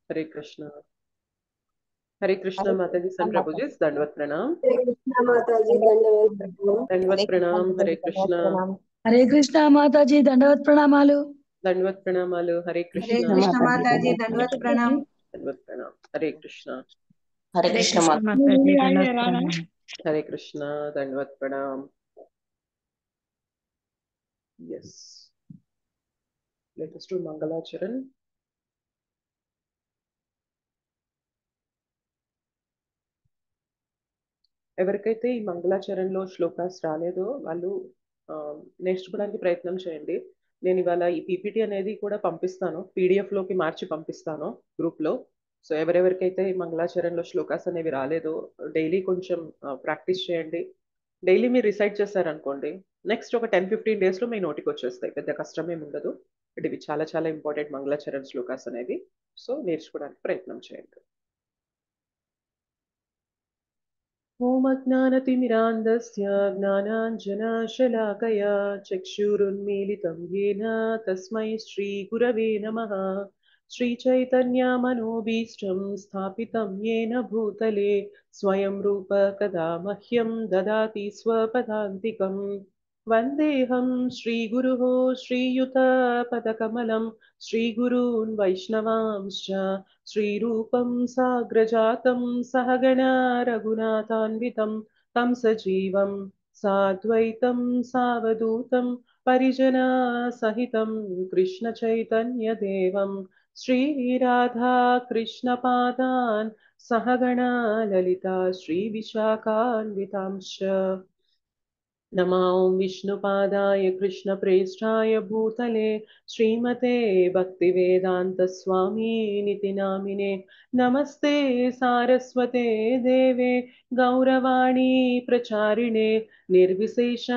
हरे कृष्णा। हरे कृष्णा हरे माता जी, कृष्णा सन प्रभु माता जी, दंडवत प्रणाम। हरे कृष्णा माता जी, दंडवत प्रणाम। दंडवत हरे कृष्णा प्रणाम। माता हरे जी दंडवत कृष्णा। प्रणाम। हरे कृष्णा माता जी दंडवत प्रणामालु। दंडवत प्रणामालु। हरे हरे कृष्णा। कृष्णा कृष्ण माता जी माता जी, दंडवत दंडवत प्रणाम। प्रणाम। दंडवत प्रणाम। हरे कृष्णा। हरे हरे कृष्णा कृष्णा माता माता जी दंडवत प्रणाम। हरे कृष्णा। दंडवत प्रणाम। यस, लेट अस डू मंगलाचरण. ఎవరికైతే ఈ మంగళాచరణలో శ్లోకాస్ రాలేదో వాళ్ళు నేర్చుకోవడానికి ప్రయత్నం చేయండి. నేను ఇవాళ ఈ పీపీటీ అనేది కూడా పంపిస్తాను, పీడిఎఫ్లోకి మార్చి పంపిస్తాను గ్రూప్లో. సో ఎవరెవరికైతే ఈ మంగళాచరణలో శ్లోకాస్ అనేవి రాలేదో డైలీ కొంచెం ప్రాక్టీస్ చేయండి. డైలీ మీరు రిసైట్ చేశారనుకోండి, నెక్స్ట్ ఒక 10-15 డేస్లో మీ నోటికి వచ్చేస్తాయి, పెద్ద కష్టమేమి ఉండదు. బట్ ఇవి చాలా చాలా ఇంపార్టెంట్ మంగళాచరణ శ్లోకాస్ అనేవి. సో నేర్చుకోవడానికి ప్రయత్నం చేయండి. ॐ अज्ञानतिमिरान्धस्य ज्ञानाञ्जनशलाकया चक्षुरुन्मीलितं येन तस्मै श्रीगुरवे नमः. श्रीचैतन्यमनोभीष्टं स्थापितं येन भूतले स्वयं रूप कदा मह्यं ददाति स्वपदान्तिकम्. वन्देऽहं श्रीगुरुः श्रीयुतपदकमलं श्रीगुरून् वैष्णवांश्च श्रीरूपं साग्रजातं सहगणा रघुनाथान्वितं तं सजीवं साद्वैतं सावधूतं परिजनसहितं कृष्णचैतन्यदेवं श्रीराधा कृष्णपादान् सहगणा ललिता श्रीविशाखान्वितांश्च. नमो विष्णुपादाय कृष्णप्रेष्ठाय भूतले श्रीमते भक्तिवेदान्तस्वामिनिति नामिने नमस्ते सारस्वते देवे गौरवाणी प्रचारिणे निर्विशेष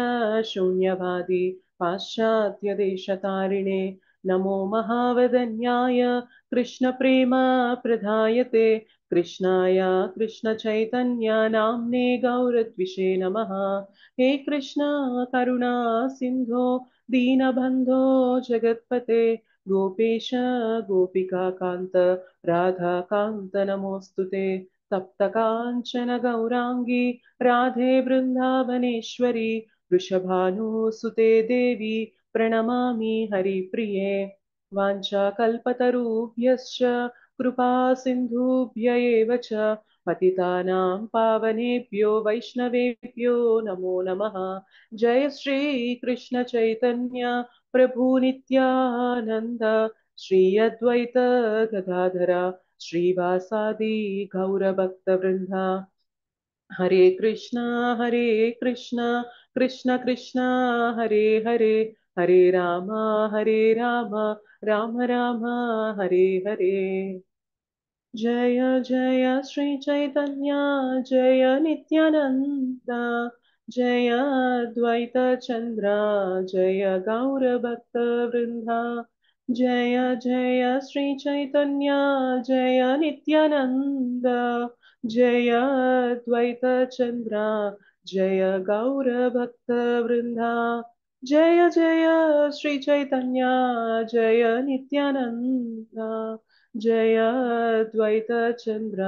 शून्यवादी पाश्चात्यदेशतारिणे नमो महावदन्याय कृष्णप्रेम प्रदायते कृष्णाय कृष्णचैतन्य नाम्ने गौरद्विषे नमः. हे कृष्ण करुणा सिंधो दीनबंधो जगत्पते गोपेश गोपिका कांत राधा कांत नमोस्तुते. तप्त कांचन गौरांगी राधे वृंदावनेश्वरी वृषभानुसुते देवी प्रणमामि हरिप्रिये. वाञ्छाकल्पतरुभ्यश्च कृपा सिन्धुभ्य एव च पतितानां पावनेभ्यो वैष्णवेभ्यो नमो नमः. जय श्री कृष्ण चैतन्य प्रभु नित्यानंद श्री अद्वैत गदाधर श्रीवासादि गौरभक्तवृंदा. हरे कृष्णा कृष्ण कृष्ण हरे हरे, हरे राम राम राम हरे हरे. जय जय श्री चैतन्य जय नित्यानंद जय अद्वैत चंद्र जय गौर भक्त वृंदा. जय जय श्री चैतन्य जय नित्यानंद जय अद्वैत चंद्र जय गौर भक्त वृंदा. जय जय श्री चैतन्य जय नित्यानंद जय अद्वैत चंद्र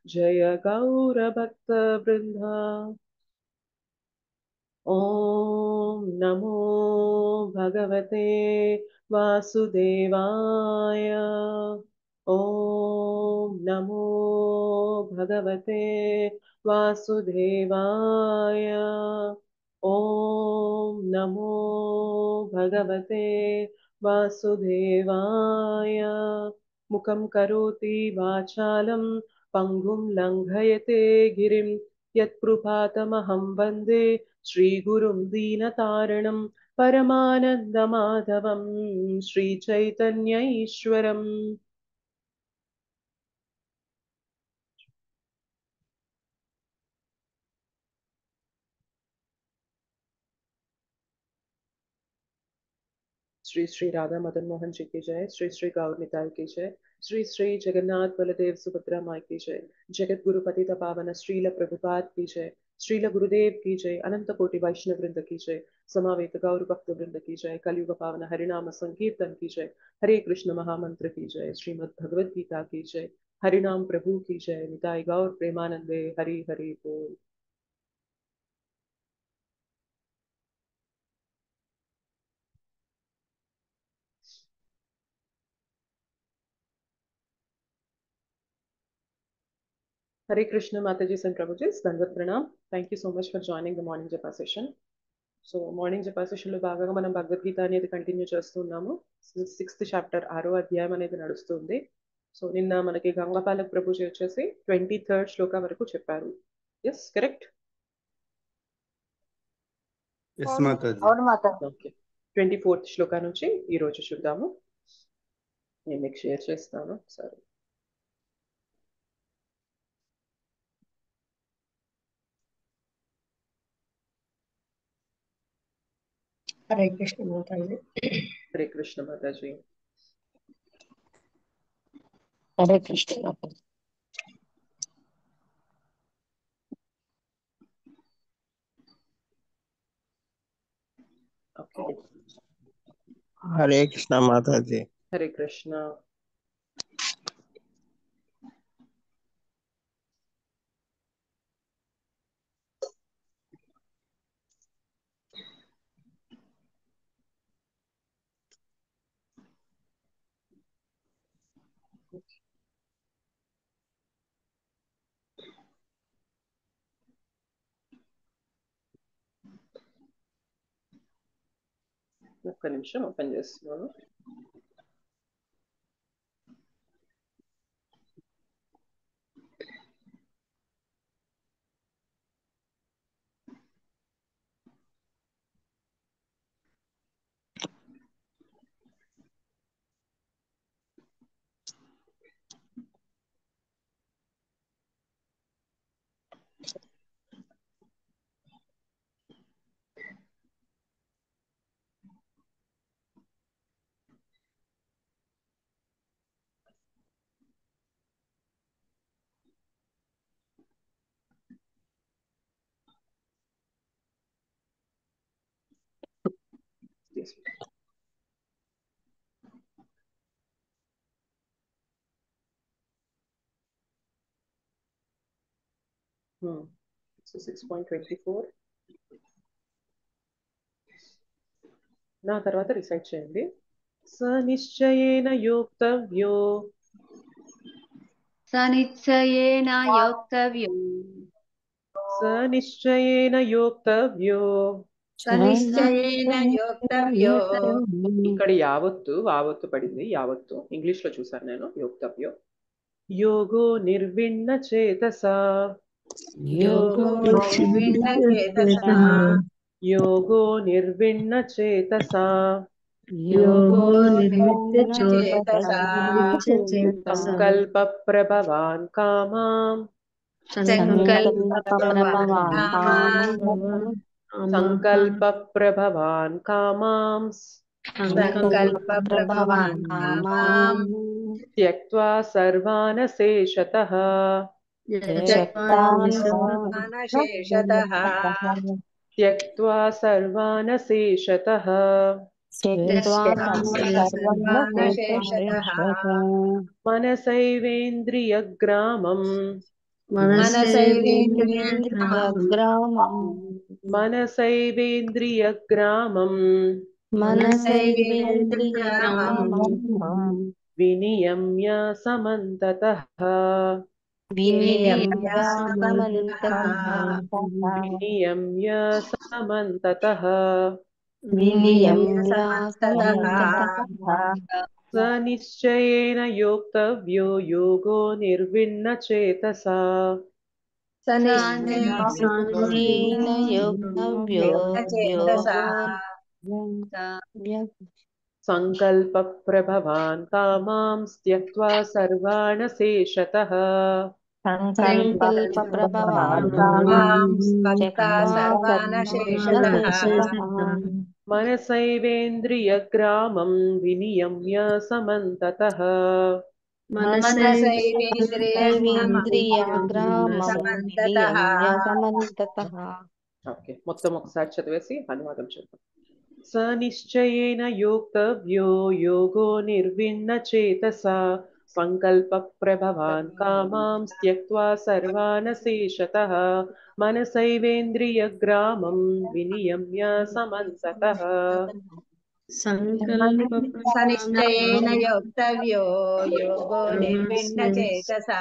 जय गौर भक्त वृंदा. ॐ नमो भगवते वासुदेवाय. ॐ नमो भगवते वासुदेवाय. ॐ नमो भगवते वासुदेवाय. मुखं करोति वाचालं पङ्गुं लङ्घयते गिरिं यत्कृपातमहं वन्दे श्रीगुरुं दीनतारणं परमानन्दमाधवं श्रीचैतन्य ईश्वरम्. श्री श्री राधा मदन मोहन जी की जय, श्री श्री गौर निताई की जय, श्री श्री जगन्नाथ बलदेव सुभद्रा माई की जय, जगत गुरु पतित पावन श्रील प्रभुपाद की जय, श्रील गुरुदेव की जय, अनंत कोटि वैष्णव वृंद की जय, समावेत गौर भक्त वृंद की जय। कलयुग पावन हरिनाम संकीर्तन की जय। हरे कृष्ण महामंत्र की जय। श्रीमद् भगवत गीता की जय। हरिनाम प्रभु की जय। निताय गौर प्रेमानंदे हरि हरि बोल। Hare Krishna Mataji and Prabhuji, Dandavat Pranam. Thank you so much for joining the morning japa session. So morning japa సెషన్లో భాగంగా మనం భగవద్గీత అనేది కంటిన్యూ చేస్తున్నాము. 6th చాప్టర్ 6వ అధ్యాయం అనేది నడుస్తుంది. సో నిన్న మనకి గంగపాలక్ ప్రభుజీ వచ్చేసి 23rd శ్లోక వరకు చెప్పారు. Yes correct? ఓకే, 24th శ్లోక నుంచి ఈరోజు చూద్దాము. నేను మీకు షేర్ చేస్తాను. సరే, హరే కృష్ణ మాతాజీ. హరే కృష్ణ మాతాజీ. హరే కృష్ణ మాతాజీ. ఓకే, హరే కృష్ణ మాతాజీ. హరే కృష్ణ. ఒక్క నిమిషం ఓపెన్ చేస్తున్నాను. So 6.24 నా తర్వాత రిసైట్ చేయండి. సనిశ్చయేన యోక్తవ్యో సనిశ్చయేన యోక్తవ్యం సనిశ్చయేన యోక్తవ్యో. సనిశ్చయేన యోక్తవ్యో. ఇక్కడ యావత్తు వావత్తు పడింది. యావత్తు ఇంగ్లీష్ లో చూసాను నేను. యోక్తవ్యో యోగో నిర్విణ్ణ చేతసా. యోగో నిర్విణ్ణ చేతసా. యోగో నిర్విణ్ణ చేతసా. యోగో నిర్విణ్ణ చేతసా. సంకల్ప ప్రభవాన్ కామాం. సంకల్ప ప్రభవాన్ కామాం. సంకల్ప ప్రభవాన్ కామాం. సంకల్ప ప్రభవాన్ కామాం. త్యక్త్వా సర్వానశేషతః. త్యక్తానశేషతః. త్యక్త్వా సర్వానశేషతః. సర్వానశేషతః. మనసైవేంద్రియగ్రామం. మనసైవేంద్రియగ్రామం. మనసైవేంద్రియగ్రామం. మనసైవేంద్రియగ్రామం. వినియమ్య సమంతతః. వినియమ్య సమంతతః. వినియమ్య సమంతతః. వినియమ్య సమంతతః. సనిశ్చయేన యోక్తవ్యో యోగో నిర్విణ్ణ చేతసా. సనిశ్చయేన యోక్తవ్యో సంకల్ప ప్రభవాన్ కామాం త్యక్త్వా సర్వానశేషతః. సంకల్ప ప్రభవాన్ కామాం త్యక్త్వా సర్వానశేషతః. మనసైవేంద్రియగ్రామం వినియమ్య సమంతతః. మనసైవేంద్రియగ్రామం వినియమ్య సమంతతః. ఓకే, మొత్తం ఒకసారి చదివేసి అనువాదం చేద్దాం. స నిశ్చయేన యోక్తవ్యో యోగో నిర్విన్న చేతసా సంకల్ప ప్రభవాన్ కామాం త్యక్త్వా సర్వానశేషతః మనసైవేంద్రియ గ్రామం వినియమ్య సమంతతః. సనిశ్చయేన యోక్తవ్యో యోగో నిర్విన్న చేతసా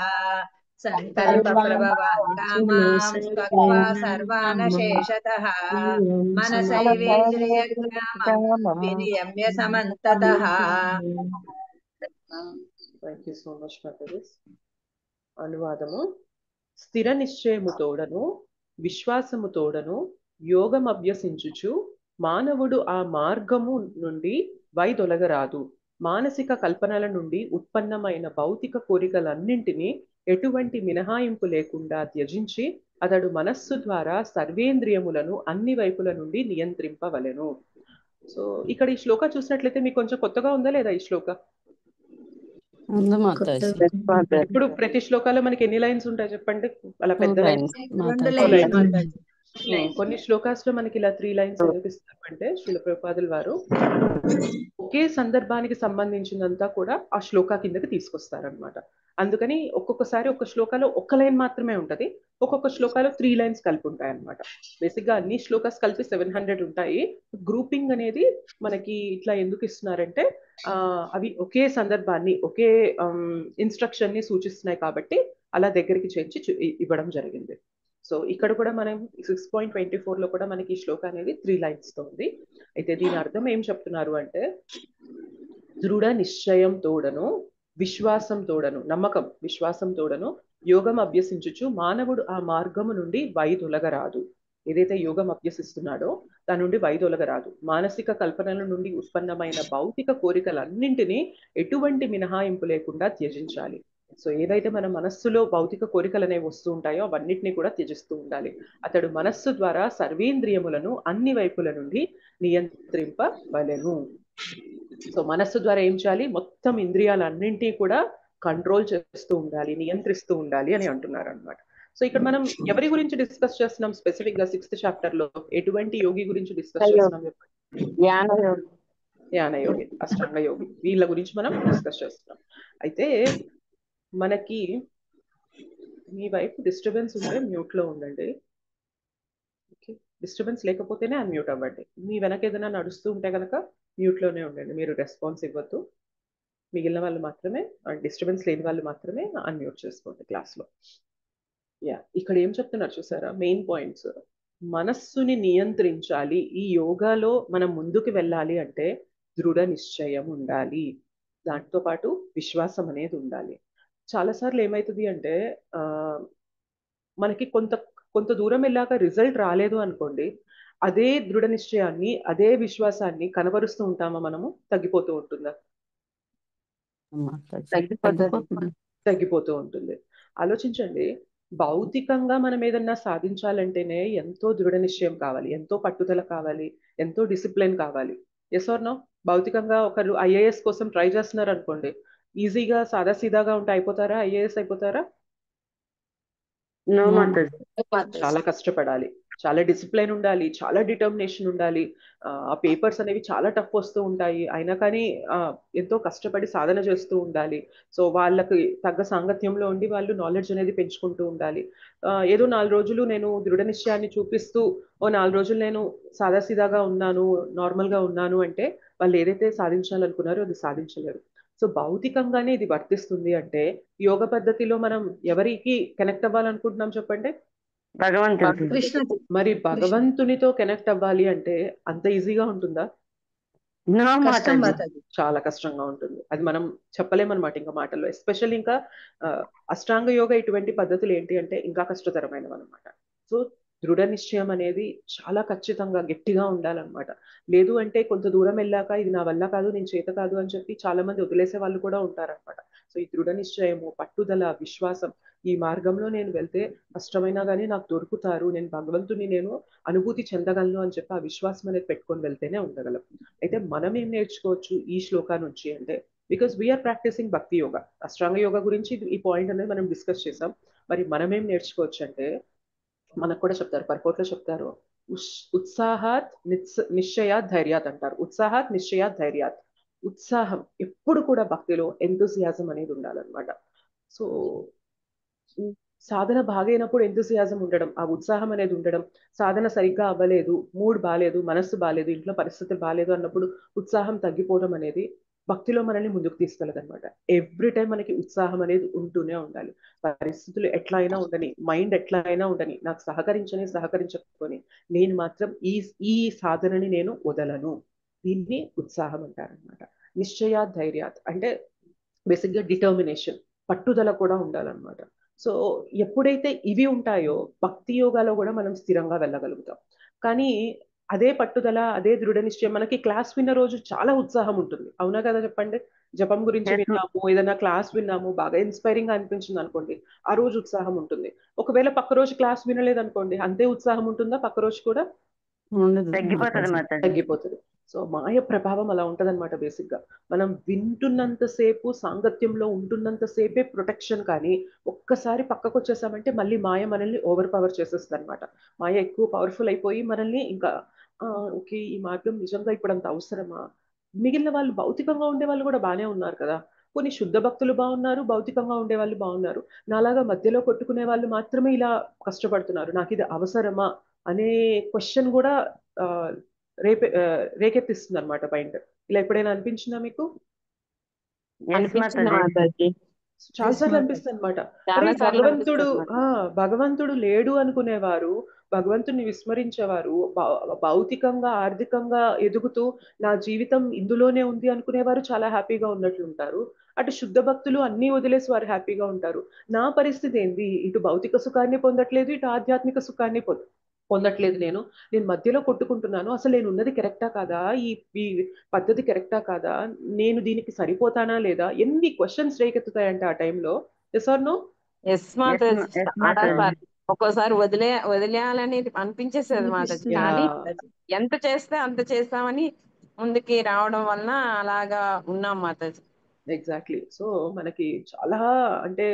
సంకల్ప ప్రభవాన్ కామాం త్యక్త్వా సర్వానశేషతః మనసైవేంద్రియ గ్రామం వినియమ్య సమంతతః. Thank you so much for this. అనువాదము. స్థిర నిశ్చయము తోడను విశ్వాసము తోడను యోగం అభ్యసించుచు మానవుడు ఆ మార్గము నుండి వైదొలగరాదు. మానసిక కల్పనల నుండి ఉత్పన్నమైన భౌతిక కోరికలన్నింటినీ ఎటువంటి మినహాయింపు లేకుండా త్యజించి అతడు మనస్సు ద్వారా సర్వేంద్రియములను అన్ని వైపుల నుండి నియంత్రింపవలెను. సో ఇక్కడ ఈ శ్లోక చూసినట్లయితే మీకు కొంచెం కొత్తగా ఉందా లేదా ఈ శ్లోక? ఇప్పుడు ప్రతి శ్లోకాలో మనకి ఎన్ని లైన్స్ ఉంటాయి చెప్పండి? అలా పెద్ద లైన్స్ 2 లైన్స్ మాతాజీ. కొన్ని శ్లోకాస్ లో మనకి ఇలా 3 లైన్స్ ఎందుకు ఇస్తారు అంటే శ్రీల ప్రభుపాదుల వారు ఒకే సందర్భానికి సంబంధించినంతా కూడా ఆ శ్లోక కిందకి తీసుకొస్తారనమాట. అందుకని ఒక్కొక్కసారి ఒక శ్లోకాలో ఒక లైన్ మాత్రమే ఉంటది, ఒక్కొక్క శ్లోకాలో 3 లైన్స్ కలిపి ఉంటాయి అనమాట. బేసిక్ గా అన్ని శ్లోకాస్ కలిపి 700 ఉంటాయి. గ్రూపింగ్ అనేది మనకి ఇట్లా ఎందుకు ఇస్తున్నారంటే అవి ఒకే సందర్భాన్ని ఒకే ఇన్స్ట్రక్షన్ ని సూచిస్తున్నాయి కాబట్టి అలా దగ్గరికి చేర్చి ఇవ్వడం జరిగింది. సో ఇక్కడ కూడా మనం 6.24 లో కూడా మనకి ఈ శ్లోక అనేది 3 లైన్స్ తో ఉంది. అయితే దీని అర్థం ఏం చెప్తున్నారు అంటే దృఢ నిశ్చయం తోడను విశ్వాసం తోడను, నమ్మకం విశ్వాసం తోడను యోగం అభ్యసించుచు మానవుడు ఆ మార్గము నుండి వైదొలగరాదు. ఏదైతే యోగం అభ్యసిస్తున్నాడో దాని నుండి వైదొలగరాదు. మానసిక కల్పనల నుండి ఉత్పన్నమైన భౌతిక కోరికలన్నింటినీ ఎటువంటి మినహాయింపు లేకుండా త్యజించాలి. సో ఏదైతే మన మనస్సులో భౌతిక కోరికలు అనేవి వస్తూ ఉంటాయో అవన్నిటిని కూడా త్యజిస్తూ ఉండాలి. అతడు మనస్సు ద్వారా సర్వేంద్రియములను అన్ని వైపుల నుండి నియంత్రింపవలెను. సో మనస్సు ద్వారా ఏం చేయాలి? మొత్తం ఇంద్రియాలన్నింటినీ కూడా కంట్రోల్ చేస్తూ ఉండాలి, నియంత్రిస్తూ ఉండాలి అని అంటున్నారు అనమాట. సో ఇక్కడ మనం ఎవరి గురించి డిస్కస్ చేస్తున్నాం స్పెసిఫిక్ గా 6th చాప్టర్ లో? ఎటువంటి యోగి గురించి డిస్కస్ చేస్తున్నాం చెప్పండి? జ్ఞాన యోగి, అష్టాంగ యోగి, వీళ్ళ గురించి మనం డిస్కస్ చేస్తున్నాం. అయితే మనకి మీ వైపు డిస్టర్బెన్స్ ఉంటే మ్యూట్ లో ఉండండి. ఓకే, డిస్టర్బెన్స్ లేకపోతేనే అన్మ్యూట్ అవ్వండి. మీ వెనక ఏదైనా నడుస్తూ ఉంటే కనుక మ్యూట్ లోనే ఉండండి, మీరు రెస్పాన్స్ ఇవ్వద్దు. మిగిలిన వాళ్ళు మాత్రమే, డిస్టర్బెన్స్ లేని వాళ్ళు మాత్రమే అన్మ్యూట్ చేసుకోండి క్లాస్ లో. ఇక్కడ ఏం చెప్తున్నారు చూసారా? Main points. మనస్సుని నియంత్రించాలి. ఈ యోగాలో మనం ముందుకు వెళ్ళాలి అంటే దృఢ నిశ్చయం ఉండాలి, దాంతో పాటు విశ్వాసం అనేది ఉండాలి. చాలాసార్లు ఏమవుతుంది అంటే మనకి కొంత దూరం వెళ్ళాక రిజల్ట్ రాలేదు అనుకోండి, అదే దృఢ నిశ్చయాన్ని అదే విశ్వాసాన్ని కనబరుస్తూ ఉంటామా? మనము తగ్గిపోతూ ఉంటుందా? తగ్గిపోతూ ఉంటుంది. ఆలోచించండి, భౌతికంగా మనం ఏదన్నా సాధించాలంటేనే ఎంతో దృఢ నిశ్చయం కావాలి, ఎంతో పట్టుదల కావాలి, ఎంతో డిసిప్లిన్ కావాలి. Yes or no? భౌతికంగా ఒకరు ఐఏఎస్ కోసం ట్రై చేస్తున్నారు అనుకోండి, ఈజీగా సాదాసీదాగా ఉంటే అయిపోతారా? ఐఏఎస్ అయిపోతారా? చాలా కష్టపడాలి, చాలా డిసిప్లైన్ ఉండాలి, చాలా డిటర్మినేషన్ ఉండాలి. ఆ పేపర్స్ అనేవి చాలా టఫ్ వస్తూ ఉంటాయి, అయినా కానీ ఎంతో కష్టపడి సాధన చేస్తూ ఉండాలి. సో వాళ్ళకి తగ్గ సాంగత్యంలో ఉండి వాళ్ళు నాలెడ్జ్ అనేది పెంచుకుంటూ ఉండాలి. ఏదో 4 రోజులు నేను దృఢ నిశ్చయాన్ని చూపిస్తూ 4 రోజులు నేను సాదాసీదాగా ఉన్నాను, నార్మల్గా ఉన్నాను అంటే వాళ్ళు ఏదైతే సాధించాలనుకున్నారో అది సాధించలేరు. సో భౌతికంగానే ఇది వర్తిస్తుంది అంటే యోగ పద్ధతిలో మనం ఎవరికి కనెక్ట్ అవ్వాలనుకుంటున్నాం చెప్పండి? కృష్ణ. మరి భగవంతునితో కనెక్ట్ అవ్వాలి అంటే అంత ఈజీగా ఉంటుందా? కష్టం మాతాజీ. చాలా కష్టంగా ఉంటుంది. అది మనం చెప్పలేమన్నమాట ఇంకా మాటల్లో. ఎస్పెషల్లీ ఇంకా అష్టాంగ యోగ ఇటువంటి పద్ధతులు ఏంటి అంటే ఇంకా కష్టతరమైనవి అనమాట. సో దృఢ నిశ్చయం అనేది చాలా ఖచ్చితంగా గట్టిగా ఉండాలన్నమాట. లేదు అంటే కొంత దూరం వెళ్ళాక ఇది నా వల్ల కాదు, నేను చేత కాదు అని చెప్పి చాలా మంది వదిలేసే వాళ్ళు కూడా ఉంటారనమాట. సో ఈ దృఢ నిశ్చయము, పట్టుదల, విశ్వాసం, ఈ మార్గంలో నేను వెళ్తే కష్టమైనా కానీ నాకు దొరుకుతారు, నేను భగవంతుని నేను అనుభూతి చెందగలను అని చెప్పి ఆ విశ్వాసం అనేది పెట్టుకొని వెళ్తేనే ఉండగలం. అయితే మనం ఏం నేర్చుకోవచ్చు ఈ శ్లోకా నుంచి అంటే, బికాస్ వీఆర్ ప్రాక్టీసింగ్ భక్తి యోగా, అష్టాంగ యోగా గురించి ఈ పాయింట్ అనేది మనం డిస్కస్ చేసాం. మరి మనం ఏం నేర్చుకోవచ్చు అంటే మనకు కూడా చెప్తారు, పర్పోట్లో చెప్తారు, ఉత్సాహాత్ నిశ్చయాత్ ధైర్యాత్ అంటారు. ఉత్సాహాత్ నిశ్చయాత్ ధైర్యాత్. ఉత్సాహం ఎప్పుడు కూడా భక్తిలో ఎంతూసియాజం అనేది ఉండాలన్నమాట. సో సాధన బాగైనప్పుడు ఎంతూసియాజం ఉండడం, ఆ ఉత్సాహం అనేది ఉండడం. సాధన సరిగ్గా అవ్వలేదు, మూడ్ బాలేదు, మనస్సు బాలేదు, ఇంట్లో పరిస్థితులు బాలేదు అన్నప్పుడు ఉత్సాహం తగ్గిపోవడం అనేది భక్తిలో మనల్ని ముందుకు తీసుకెళ్ళదన్నమాట. ఎవ్రీ టైం మనకి ఉత్సాహం అనేది ఉంటూనే ఉండాలి. పరిస్థితులు ఎట్లా అయినా ఉండని, మైండ్ ఎట్లా అయినా ఉండని, నాకు సహకరించకపోని నేను మాత్రం ఈ సాధనని నేను వదలను. దీన్ని ఉత్సాహం అంటారనమాట. నిశ్చయాత్ ధైర్యాత్ అంటే బేసిక్గా డిటర్మినేషన్, పట్టుదల కూడా ఉండాలన్నమాట. సో ఎప్పుడైతే ఇవి ఉంటాయో భక్తి యోగాలో కూడా మనం స్థిరంగా వెళ్ళగలుగుతాం. కానీ అదే పట్టుదల, అదే దృఢ నిశ్చయం, మనకి క్లాస్ విన్న రోజు చాలా ఉత్సాహం ఉంటుంది, అవునా కదా చెప్పండి. జపం గురించి Yes, ma'am. విన్నాము, ఏదైనా క్లాస్ విన్నాము, బాగా ఇన్స్పైరింగ్ గా అనిపించింది అనుకోండి, ఆ రోజు ఉత్సాహం ఉంటుంది. ఒకవేళ పక్క రోజు క్లాస్ వినలేదు అనుకోండి, అంతే ఉత్సాహం ఉంటుందా పక్క రోజు కూడా? ఉండదు తగ్గిపోతుంది మాతాజీ. మాతాజీ. తగ్గిపోతుంది. సో మాయ ప్రభావం అలా ఉంటదన్నమాట. బేసిక్ గా మనం వింటున్నంతసేపు, సాంగత్యంలో ఉంటున్నంతసేపే ప్రొటెక్షన్. కానీ ఒక్కసారి పక్కకు వచ్చేసామంటే మళ్ళీ మాయ మనల్ని ఓవర్ పవర్ చేసేస్తుంది అనమాట. మాయ ఎక్కువ పవర్ఫుల్ అయిపోయి మనల్ని ఇంకా ఓకే ఈ మార్గం నిజంగా ఇప్పుడు అంత అవసరమా? మిగిలిన వాళ్ళు భౌతికంగా ఉండే వాళ్ళు కూడా బాగానే ఉన్నారు కదా, కొన్ని శుద్ధ భక్తులు బాగున్నారు, భౌతికంగా ఉండే వాళ్ళు బాగున్నారు, నాలాగా మధ్యలో కొట్టుకునే వాళ్ళు మాత్రమే ఇలా కష్టపడుతున్నారు, నాకు ఇది అవసరమా అనే క్వశ్చన్ కూడా ఆ, రేకెత్తిస్తుంది అనమాట మైండ్. ఇలా ఎప్పుడైనా అనిపించిందా మీకు? Yes, అనిపించింది మాతాజీ. మాతాజీ. చాలా సార్లు అనిపిస్తుంది అనమాట. అరే చాలా సార్లు భగవంతుడు అనిపిస్తుంది మాతాజీ. భగవంతుడు లేడు అనుకునేవారు, భగవంతుడిని విస్మరించేవారు, భౌతికంగా ఆర్థికంగా ఎదుగుతూ నా జీవితం ఇందులోనే ఉంది అనుకునేవారు చాలా హ్యాపీగా ఉన్నట్లు ఉంటారు. అటు శుద్ధ భక్తులు అన్ని వదిలేసి వారు హ్యాపీగా ఉంటారు. నా పరిస్థితి ఏంది? ఇటు భౌతిక సుఖాన్ని పొందట్లేదు, ఇటు ఆధ్యాత్మిక సుఖాన్ని పొందట్లేదు. నేను నేను మధ్యలో కొట్టుకుంటున్నాను. అసలు నేను ఉన్నది కరెక్టా కాదా? ఈ ఈ పద్ధతి కరెక్టా కాదా? నేను దీనికి సరిపోతానా లేదా? ఎన్ని క్వశ్చన్స్ రేకెత్తుతాయంటే ఆ టైంలో. Yes or no? ఎస్ మాతాజీ. Yes, చాలా మాతాజీ. సార్లు ఒక్కోసారి వదిలేయాలని అనిపించేసేది మాతాజీ. యా కానీ ఎంత చేస్తే అంత చేస్తామని ముందుకి రావడం వలన అలాగా ఉన్నాం మాతాజీ. ఎగ్జాక్ట్లీ. సో మనకి చాలా అంటే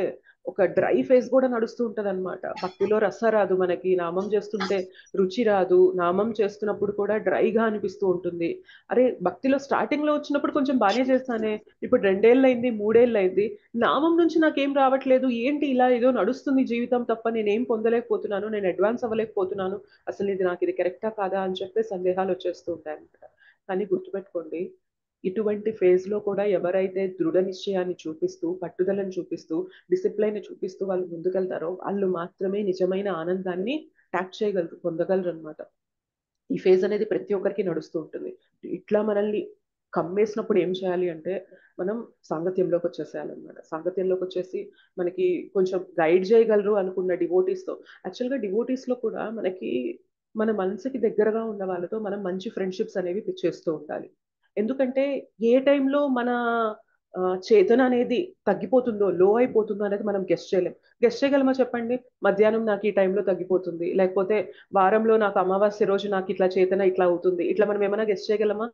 ఒక డ్రై ఫేస్ కూడా నడుస్తూ ఉంటది అనమాట. భక్తిలో రస రాదు మనకి, నామం చేస్తుంటే రుచి రాదు, నామం చేస్తున్నప్పుడు కూడా డ్రైగా అనిపిస్తూ ఉంటుంది. అరే భక్తిలో స్టార్టింగ్ లో వచ్చినప్పుడు కొంచెం బాగానే చేస్తానే, ఇప్పుడు 2 ఏళ్ళు అయింది, 3 ఏళ్ళు అయింది, నామం నుంచి నాకేం రావట్లేదు, ఏంటి ఇలా ఏదో నడుస్తుంది జీవితం తప్ప నేనేం పొందలేకపోతున్నాను, నేను అడ్వాన్స్ అవ్వలేకపోతున్నాను, అసలు ఇది కరెక్టా కాదా అని చెప్పి సందేహాలు వచ్చేస్తూ ఉంటాయి అనమాట. కానీ గుర్తుపెట్టుకోండి, ఇటువంటి ఫేజ్ లో కూడా ఎవరైతే దృఢ నిశ్చయాన్ని చూపిస్తూ, పట్టుదలను చూపిస్తూ, డిసిప్లైన్ చూపిస్తూ వాళ్ళు ముందుకెళ్తారో వాళ్ళు మాత్రమే నిజమైన ఆనందాన్ని పొందగలరు అనమాట. ఈ ఫేజ్ అనేది ప్రతి ఒక్కరికి నడుస్తూ ఉంటుంది. ఇట్లా మనల్ని కమ్మేసినప్పుడు ఏం చేయాలి అంటే మనం సాంగత్యంలోకి వచ్చేసేయాలన్నమాట. సాంగత్యంలోకి వచ్చేసి మనకి కొంచెం గైడ్ చేయగలరు అనుకున్న డివోటీస్తో, యాక్చువల్గా డివోటీస్లో కూడా మనకి మన మనసుకి దగ్గరగా ఉన్న వాళ్ళతో మనం మంచి ఫ్రెండ్షిప్స్ అనేవి చేస్తూ ఉండాలి. ఎందుకంటే ఏ టైంలో మన చేతన అనేది తగ్గిపోతుందో, లో అయిపోతుందో అనేది మనం గెస్ట్ చేయగలమా చెప్పండి? మధ్యాహ్నం నాకు ఈ టైంలో తగ్గిపోతుంది, లేకపోతే వారంలో నాకు అమావాస్య రోజు నాకు ఇట్లా చేతన ఇట్లా అవుతుంది, ఇట్లా మనం ఏమైనా గెస్ట్ చేయగలమా?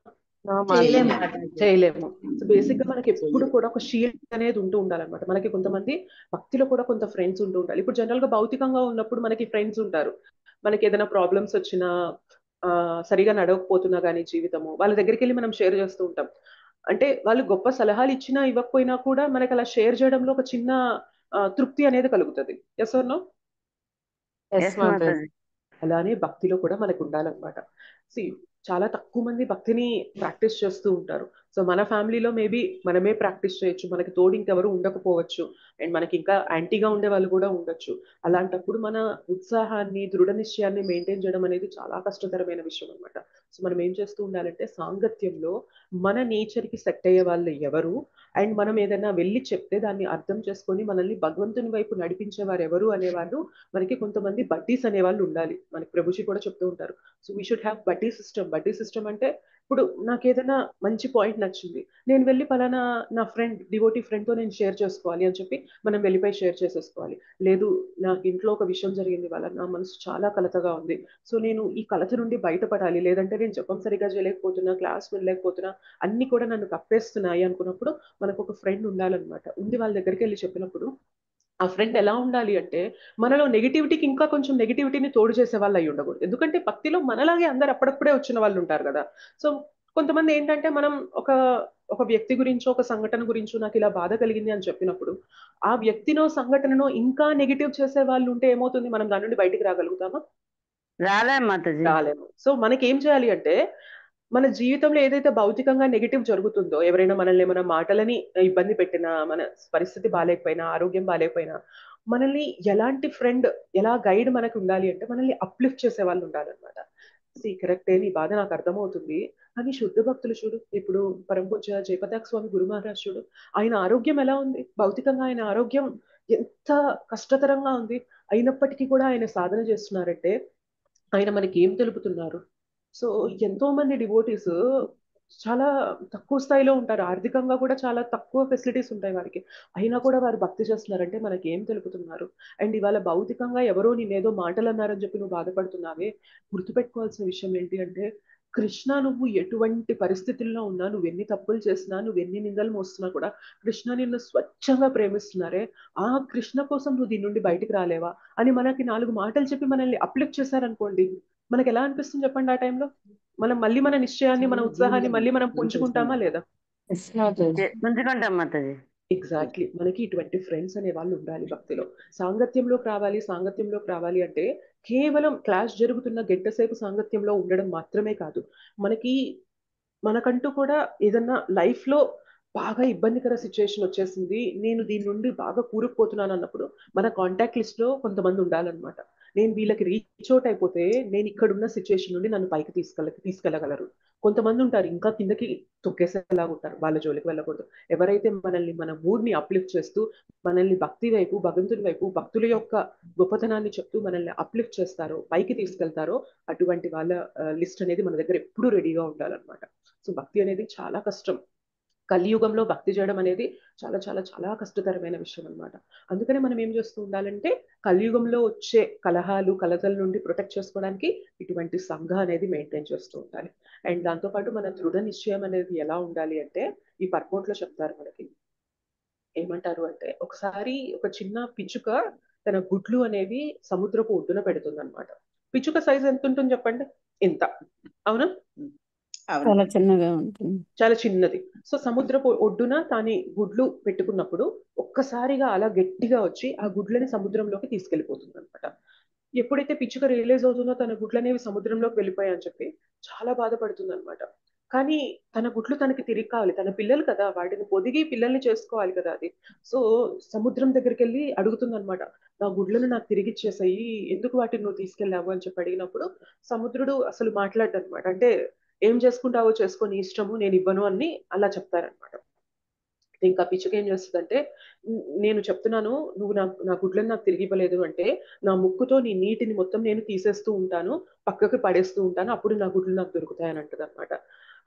No, చేయలేం మాతాజీ. మాతాజీ. చేయలేము. సో బేసిక్ గా మనకి ఎప్పుడు కూడా ఒక షీల్డ్ అనేది ఉంటూ ఉండాలన్నమాట. మనకి కొంతమంది భక్తిలో కూడా కొంత ఫ్రెండ్స్ ఉంటూ ఉండాలి. ఇప్పుడు జనరల్ గా భౌతికంగా ఉన్నప్పుడు మనకి ఫ్రెండ్స్ ఉంటారు. మనకి ఏదైనా ప్రాబ్లమ్స్ వచ్చినా, సరిగా నడవకపోతున్నా కానీ జీవితము, వాళ్ళ దగ్గరికి వెళ్ళి మనం షేర్ చేస్తూ ఉంటాం. అంటే వాళ్ళు గొప్ప సలహాలు ఇచ్చినా ఇవ్వకపోయినా కూడా మనకి అలా షేర్ చేయడంలో ఒక చిన్న తృప్తి అనేది కలుగుతుంది. Yes or no? Yes, Yes, మాతాజీ. మాతాజీ. అలానే భక్తిలో కూడా మనకు ఉండాలన్నమాట. సి చాలా తక్కువ మంది భక్తిని ప్రాక్టీస్ చేస్తూ ఉంటారు. సో మన ఫ్యామిలీలో మేబీ మనమే ప్రాక్టీస్ చేయొచ్చు, మనకి తోడు ఇంకెవరు ఉండకపోవచ్చు, అండ్ మనకి ఇంకా యాంటీగా ఉండే వాళ్ళు కూడా ఉండొచ్చు. అలాంటప్పుడు మన ఉత్సాహాన్ని, దృఢ నిశ్చయాన్ని మెయింటైన్ చేయడం అనేది చాలా కష్టతరమైన విషయం అనమాట. సో మనం ఏం చేస్తూ ఉండాలంటే సాంగత్యంలో మన నేచర్కి సెట్ అయ్యే వాళ్ళు ఎవరు, అండ్ మనం ఏదైనా వెళ్ళి చెప్తే దాన్ని అర్థం చేసుకొని మనల్ని భగవంతుని వైపు నడిపించేవారు ఎవరు అనేవాళ్ళు మనకి కొంతమంది బడ్డీస్ అనేవాళ్ళు ఉండాలి. మనకి ప్రభుజీ కూడా చెప్తూ ఉంటారు. సో వీ షుడ్ హ్యావ్ బడ్డీ సిస్టమ్. బడ్డీ సిస్టమ్ అంటే ఇప్పుడు నాకు ఏదైనా మంచి పాయింట్ నచ్చింది, నేను వెళ్ళి పలానా నా డివోటీ ఫ్రెండ్తో నేను షేర్ చేసుకోవాలి అని చెప్పి మనం వెళ్ళిపోయి షేర్ చేసేసుకోవాలి. లేదు, నాకు ఇంట్లో ఒక విషయం జరిగింది, వాళ్ళ నా మనసు చాలా కలతగా ఉంది, సో నేను ఈ కలత నుండి బయటపడాలి, లేదంటే నేను జపం సరిగా చేయలేకపోతున్నా, క్లాస్ వెళ్ళలేకపోతున్నా, అన్ని కూడా నన్ను కప్పేస్తున్నాయి అనుకున్నప్పుడు మనకు ఒక ఫ్రెండ్ ఉండాలన్నమాట. ఉండి వాళ్ళ దగ్గరికి వెళ్ళి చెప్పినప్పుడు ఆ ఫ్రెండ్ ఎలా ఉండాలి అంటే మనలో నెగిటివిటీకి ఇంకా కొంచెం నెగిటివిటీని తోడు చేసే వాళ్ళు అయి ఉండకూడదు. ఎందుకంటే భక్తిలో మనలాగే అందరు అప్పుడప్పుడే వచ్చిన వాళ్ళు ఉంటారు కదా. సో కొంతమంది ఏంటంటే మనం ఒక ఒక వ్యక్తి గురించో ఒక సంఘటన గురించో నాకు ఇలా బాధ కలిగింది అని చెప్పినప్పుడు ఆ వ్యక్తినో సంఘటననో ఇంకా నెగిటివ్ చేసే వాళ్ళు ఉంటే ఏమవుతుంది, మనం దాని నుండి బయటికి రాగలుగుతామా? రాలేం మాతాజీ. రాలేము. సో మనకి ఏం చేయాలి అంటే మన జీవితంలో ఏదైతే భౌతికంగా నెగిటివ్ జరుగుతుందో, ఎవరైనా మనల్ని మన మాటలని ఇబ్బంది పెట్టినా, మన పరిస్థితి బాలేకపోయినా, ఆరోగ్యం బాలేకపోయినా, మనల్ని ఎలాంటి ఫ్రెండ్, ఎలా గైడ్ మనకు ఉండాలి అంటే మనల్ని అప్లిఫ్ట్ చేసే వాళ్ళు ఉండాలన్నమాట. కరెక్టే, నీ బాధ నాకు అర్థమవుతుంది. కానీ శుద్ధ భక్తులు చూడు, ఇప్పుడు పరమపూజ్య జయపతాక్ స్వామి గురు మహారాజ్ చూడు, ఆయన ఆరోగ్యం ఎలా ఉంది? భౌతికంగా ఆయన ఆరోగ్యం ఎంత కష్టతరంగా ఉంది. అయినప్పటికీ కూడా ఆయన సాధన చేస్తున్నారంటే ఆయన మనకి ఏం తెలుపుతున్నారు? సో ఎంతో మంది డివోటీస్ చాలా తక్కువ స్థాయిలో ఉంటారు, ఆర్థికంగా కూడా చాలా తక్కువ ఫెసిలిటీస్ ఉంటాయి వారికి, అయినా కూడా వారు భక్తి చేస్తున్నారంటే మనకి ఏం తెలుపుతున్నారు? అండ్ ఇవాళ భౌతికంగా ఎవరో నేనేదో మాటలు అన్నారని చెప్పి నువ్వు బాధపడుతున్నావే, గుర్తుపెట్టుకోవాల్సిన విషయం ఏంటి అంటే కృష్ణ నువ్వు ఎటువంటి పరిస్థితుల్లో ఉన్నా, నువ్వు ఎన్ని తప్పులు చేసినా, నువ్వు ఎన్ని నిందలు మోస్తున్నా కూడా కృష్ణ నిన్ను స్వచ్ఛంగా ప్రేమిస్తున్నారే. ఆ కృష్ణ కోసం నువ్వు దీని నుండి బయటికి రాలేవా అని మనకి 4 మాటలు చెప్పి మనల్ని అప్లిఫ్ట్ చేశారనుకోండి, మనకి ఎలా అనిపిస్తుంది చెప్పండి? ఆ టైంలో మనం మళ్ళీ మన నిశ్చయాన్ని, మన ఉత్సాహాన్ని మళ్ళీ మనం పుంజుకుంటామా లేదా? పుంజుకుంటాం మాతాజీ. ఎగ్జాక్ట్లీ. మనకి ఇటువంటి ఫ్రెండ్స్ అనే వాళ్ళు ఉండాలి భక్తిలో. సాంగత్యంలోకి రావాలి అంటే కేవలం క్లాస్ జరుగుతున్న గంటసేపు సాంగత్యంలో ఉండడం మాత్రమే కాదు, మనకి మనకంటూ కూడా ఏదన్నా లైఫ్ లో బాగా ఇబ్బందికర సిచ్యుయేషన్ వచ్చేసింది, నేను దీని నుండి బాగా కూరుకుపోతున్నాను అన్నప్పుడు మన కాంటాక్ట్ లిస్ట్ లో కొంతమంది ఉండాలన్నమాట. నేను వీళ్ళకి రీచ్ అవుట్ అయిపోతే నేను ఇక్కడున్న సిచ్యుయేషన్ నుండి నన్ను పైకి తీసుకెళ్ళగలరు. కొంతమంది ఉంటారు ఇంకా కిందకి తొక్కేసేలాగా ఉంటారు, వాళ్ళ జోలికి వెళ్ళకూడదు. ఎవరైతే మనల్ని, మన మూడ్ ని అప్లిఫ్ట్ చేస్తూ మనల్ని భక్తి వైపు, భగవంతుడి వైపు, భక్తుల యొక్క గొప్పతనాన్ని చెప్తూ మనల్ని అప్లిఫ్ట్ చేస్తారో, పైకి తీసుకెళ్తారో అటువంటి వాళ్ళ లిస్ట్ అనేది మన దగ్గర ఎప్పుడూ రెడీగా ఉండాలన్నమాట. సో భక్తి అనేది చాలా కష్టం. కలియుగంలో భక్తి చేయడం అనేది చాలా చాలా చాలా కష్టతరమైన విషయం అన్నమాట. అందుకనే మనం ఏం చేస్తూ ఉండాలంటే కలియుగంలో వచ్చే కలహాలు, కలతల నుండి ప్రొటెక్ట్ చేసుకోవడానికి ఇటువంటి సంఘ అనేది మెయింటైన్ చేస్తూ ఉండాలి. అండ్ దాంతోపాటు మన దృఢ నిశ్చయం అనేది ఎలా ఉండాలి అంటే ఈ పర్పోట్లో చెప్తారు మనకి. ఏమంటారు అంటే ఒకసారి ఒక చిన్న పిచ్చుక తన గుడ్లు అనేవి సముద్రపు ఒడ్డున పెడుతుంది అనమాట. పిచ్చుక సైజ్ ఎంత ఉంటుంది చెప్పండి? ఎంత, అవునా? చాలా చిన్నగా ఉంటుంది. చాలా చిన్నది. సో సముద్రపు ఒడ్డున తాని గుడ్లు పెట్టుకున్నప్పుడు ఒక్కసారిగా అలా గట్టిగా వచ్చి ఆ గుడ్లని సముద్రంలోకి తీసుకెళ్లిపోతుంది అనమాట. ఎప్పుడైతే పిచ్చుక రియలైజ్ అవుతుందో తన గుడ్లనేవి సముద్రంలోకి వెళ్ళిపోయాయని చెప్పి చాలా బాధపడుతుంది అనమాట. కానీ తన గుడ్లు తనకి తిరిగి కావాలి, తన పిల్లలు కదా, వాటిని పొదిగి పిల్లల్ని చేసుకోవాలి కదా అది. సో సముద్రం దగ్గరికి వెళ్ళి అడుగుతుంది అనమాట, నా గుడ్లను నాకు తిరిగి ఇచ్చేసాయి, ఎందుకు వాటిని నువ్వు తీసుకెళ్ళావు అని చెప్పి అడిగినప్పుడు సముద్రుడు అసలు మాట్లాడనమాట. అంటే ఏం చేసుకుంటావో చేసుకో, నీ ఇష్టము, నేను ఇవ్వను అని అలా చెప్తారనమాట. ఇంకా పిచ్చుక ఏం చేస్తుందంటే నేను చెప్తున్నాను, నువ్వు నా గుడ్లను నాకు తిరిగి ఇవ్వలేదు అంటే నా ముక్కుతో నీ నీటిని మొత్తం నేను తీసేస్తూ ఉంటాను, పక్కకి పడేస్తూ ఉంటాను, అప్పుడు నా గుడ్లు నాకు దొరుకుతాయని అంటది అనమాట.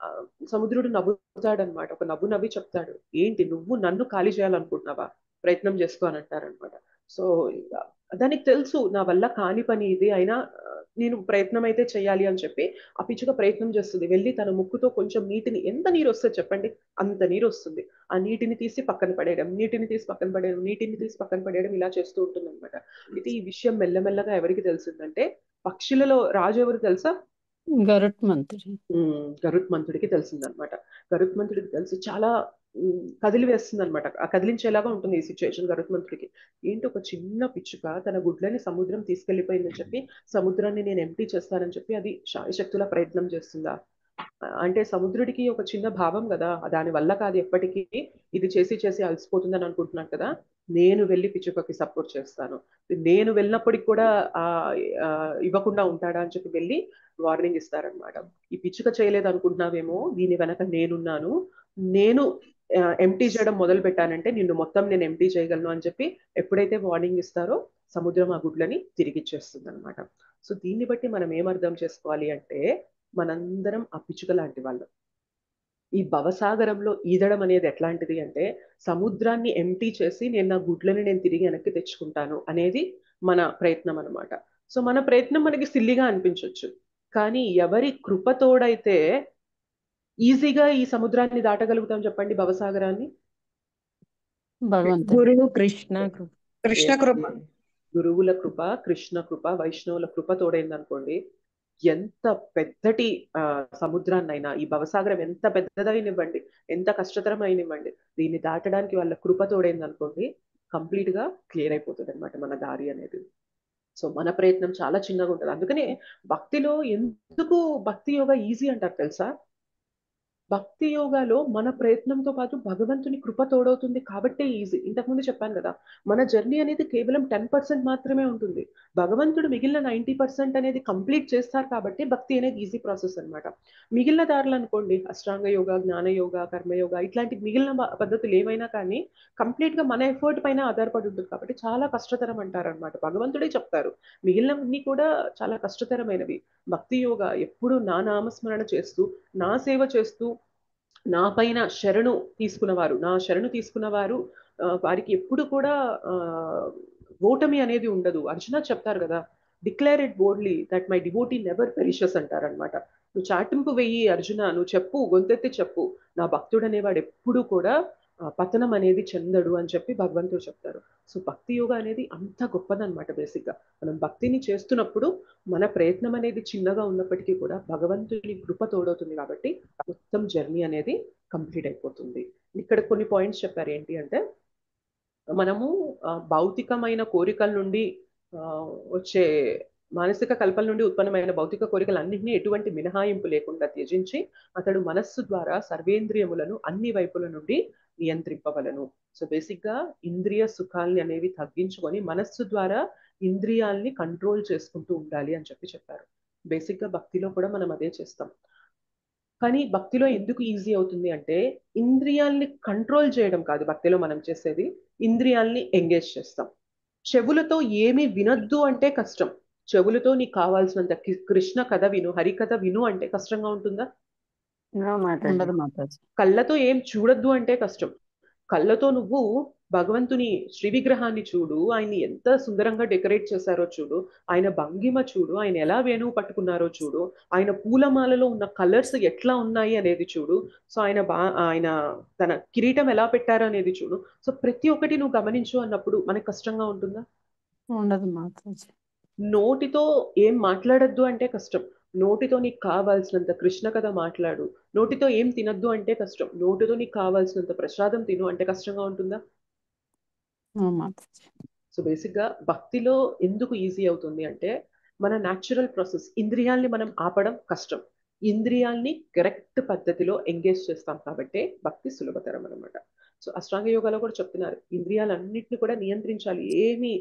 సముద్రుడు నవ్వుతాడనమాట, ఒక నవ్వు నవ్వి చెప్తాడు, ఏంటి నువ్వు నన్ను ఖాళీ చేయాలనుకుంటున్నావా, ప్రయత్నం చేసుకో అని అంటారనమాట. సో దానికి తెలుసు నా వల్ల కాని పని ఇది, అయినా నేను ప్రయత్నం అయితే చేయాలి అని చెప్పి ఆ పిచ్చుక ప్రయత్నం చేస్తుంది. వెళ్ళి తన ముక్కుతో కొంచెం నీటిని, ఎంత నీరు వస్తుంది చెప్పండి, అంత నీరు వస్తుంది, ఆ నీటిని తీసి పక్కన పడేయడం, నీటిని తీసి పక్కన పడేయడం, నీటిని తీసి పక్కన పడేయడం, ఇలా చేస్తూ ఉంటుంది అనమాట. ఇది ఈ విషయం మెల్లమెల్లగా ఎవరికి తెలిసిందంటే పక్షులలో రాజు ఎవరు తెలుసా? గరుత్మంతుడు. గరుత్మంతుడికి తెలిసిందనమాట. గరుత్మంతుడికి తెలిసి చాలా కదిలి వేస్తుంది అనమాట, కదిలించేలాగా ఉంటుంది ఈ సిచ్యువేషన్ గరుత్మంతుడికి. ఏంటి, ఒక చిన్న పిచ్చుక తన గుడ్లని సముద్రం తీసుకెళ్లిపోయిందని చెప్పి సముద్రాన్ని నేను ఎంప్టీ చేస్తానని చెప్పి అది శాయశక్తుల ప్రయత్నం చేస్తుందా? అంటే సముద్రుడికి ఒక చిన్న భావం కదా, దాని వల్ల కాదు ఎప్పటికీ, ఇది చేసి చేసి అలసిపోతుందని అనుకుంటున్నాను కదా, నేను వెళ్ళి పిచ్చుకకి సపోర్ట్ చేస్తాను, నేను వెళ్ళినప్పటికి కూడా ఇవ్వకుండా ఉంటాడా అని చెప్పి వెళ్ళి వార్నింగ్ ఇస్తారనమాట. ఈ పిచ్చుక చేయలేదు అనుకుంటున్నావేమో, దీని వెనక నేనున్నాను, నేను ఎంటీ చేయడం మొదలు పెట్టానంటే నిన్ను మొత్తం నేను ఎంటీ చేయగలను అని చెప్పి ఎప్పుడైతే వార్నింగ్ ఇస్తారో సముద్రం ఆ గుడ్లని తిరిగి ఇచ్చేస్తుంది అనమాట. సో దీన్ని బట్టి మనం ఏమర్థం చేసుకోవాలి అంటే మనందరం ఆ పిచ్చుక లాంటి వాళ్ళం. ఈ భవసాగరంలో ఈదడం అనేది ఎట్లాంటిది అంటే సముద్రాన్ని ఎంటీ చేసి నేను నా గుడ్లని నేను తిరిగి వెనక్కి తెచ్చుకుంటాను అనేది మన ప్రయత్నం అనమాట. సో మన ప్రయత్నం మనకి సిల్లిగా అనిపించవచ్చు, కానీ ఎవరి కృపతోడైతే ఈజీగా ఈ సముద్రాన్ని దాటగలుగుతాం చెప్పండి, భవసాగరాన్ని? భగవంతుడు. గురువు కృష్ణ కృష్ణ కృప. గురువుల కృప, కృష్ణ కృప, వైష్ణవుల కృప తోడైందనుకోండి, ఎంత పెద్దటి సముద్రాన్నైనా, ఈ భవసాగరం ఎంత పెద్దదైనివ్వండి, ఎంత కష్టతరమైనివ్వండి, దీన్ని దాటడానికి వాళ్ళ కృప తోడైందనుకోండి, కంప్లీట్ గా క్లియర్ అయిపోతుంది అనమాట మన దారి అనేది. సో మన ప్రయత్నం చాలా చిన్నగా ఉంటుంది. అందుకనే భక్తిలో ఎందుకు భక్తి యోగా ఈజీ అంటారు తెలుసా? భక్తి యోగాలో మన ప్రయత్నంతో పాటు భగవంతుని కృప తోడవుతుంది కాబట్టే ఈజీ. ఇంతకుముందు చెప్పాను కదా, మన జర్నీ అనేది కేవలం 10% మాత్రమే ఉంటుంది. భగవంతుడు మిగిలిన 90% అనేది కంప్లీట్ చేస్తారు కాబట్టి భక్తి అనేది ఈజీ ప్రాసెస్ అనమాట. మిగిలిన దారులు అనుకోండి, అష్టాంగ యోగా, జ్ఞాన యోగా, కర్మయోగ, ఇట్లాంటి మిగిలిన పద్ధతులు ఏమైనా కానీ కంప్లీట్ గా మన ఎఫర్ట్ పైన ఆధారపడి ఉంటుంది కాబట్టి చాలా కష్టతరం అంటారు అనమాట. భగవంతుడే చెప్తారు మిగిలినవన్నీ కూడా చాలా కష్టతరమైనవి. భక్తి యోగా ఎప్పుడు నా నామస్మరణ చేస్తూ, నా సేవ చేస్తూ, నా పైన శరణు తీసుకున్నవారు వారికి ఎప్పుడు కూడా ఓటమి అనేది ఉండదు. అర్జున చెప్తారు కదా, declare it boldly that my devotee never perishes అంటారు అనమాట. నువ్వు చాటింపు వెయ్యి అర్జున, నువ్వు చెప్పు, గొంతెత్తి చెప్పు, నా భక్తుడు అనేవాడు ఎప్పుడు కూడా పతనం అనేది చెందడు అని చెప్పి భగవంతుడు చెప్తారు. సో భక్తి యోగా అనేది అంత గొప్పదన్నమాట. బేసిక్గా మనం భక్తిని చేస్తున్నప్పుడు మన ప్రయత్నం అనేది చిన్నగా ఉన్నప్పటికీ కూడా భగవంతుని కృప తోడవుతుంది కాబట్టి మొత్తం జర్నీ అనేది కంప్లీట్ అయిపోతుంది. ఇక్కడ కొన్ని పాయింట్స్ చెప్పారు. ఏంటి అంటే, మనము భౌతికమైన కోరికల నుండి వచ్చే మానసిక కల్పన నుండి ఉత్పన్నమైన భౌతిక కోరికలన్నింటినీ ఎటువంటి మినహాయింపు లేకుండా త్యజించి అతడు మనస్సు ద్వారా సర్వేంద్రియములను అన్ని వైపుల నుండి నియంత్రింపవలను. సో బేసిక్ గా ఇంద్రియ సుఖాల్ని అనేవి తగ్గించుకొని మనస్సు ద్వారా ఇంద్రియాల్ని కంట్రోల్ చేసుకుంటూ ఉండాలి అని చెప్పారు. బేసిక్ గా భక్తిలో కూడా మనం అదే చేస్తాం. కానీ భక్తిలో ఎందుకు ఈజీ అవుతుంది అంటే, ఇంద్రియాల్ని కంట్రోల్ చేయడం కాదు భక్తిలో మనం చేసేది, ఇంద్రియాల్ని ఎంగేజ్ చేస్తాం. చెవులతో ఏమి వినొద్దు అంటే కష్టం. చెవులతో నీకు కావాల్సినంత కృష్ణ కథ విను, హరికథ విను అంటే కష్టంగా ఉంటుందా? కళ్ళతో ఏం చూడొద్దు అంటే కష్టం. కళ్ళతో నువ్వు భగవంతుని శ్రీ విగ్రహాన్ని చూడు, ఆయన్ని ఎంత సుందరంగా డెకరేట్ చేశారో చూడు, ఆయన భంగిమ చూడు, ఆయన ఎలా వేణువు పట్టుకున్నారో చూడు, ఆయన పూలమాలలో ఉన్న కలర్స్ ఎట్లా ఉన్నాయి అనేది చూడు, సో ఆయన తన కిరీటం ఎలా పెట్టారో అనేది చూడు. సో ప్రతి ఒక్కటి నువ్వు గమనించు అన్నప్పుడు మనకు కష్టంగా ఉంటుందా? ఉండదు మాతాజీ. నోటితో ఏం మాట్లాడద్దు అంటే కష్టం. నోటితో నీకు కావాల్సినంత కృష్ణ కథ మాట్లాడు. నోటితో ఏం తినద్దు అంటే కష్టం. నోటితో నీకు కావాల్సినంత ప్రసాదం తిను అంటే కష్టంగా ఉంటుందా? సో బేసిక్ గా భక్తిలో ఎందుకు ఈజీ అవుతుంది అంటే, మన న్యాచురల్ ప్రాసెస్, ఇంద్రియాల్ని మనం ఆపడం కష్టం, ఇంద్రియాల్ని కరెక్ట్ పద్ధతిలో ఎంగేజ్ చేస్తాం కాబట్టి భక్తి సులభతరం అనమాట. సో అష్టాంగ యోగాలో కూడా చెప్తున్నారు, ఇంద్రియాలన్నింటినీ కూడా నియంత్రించాలి, ఏమి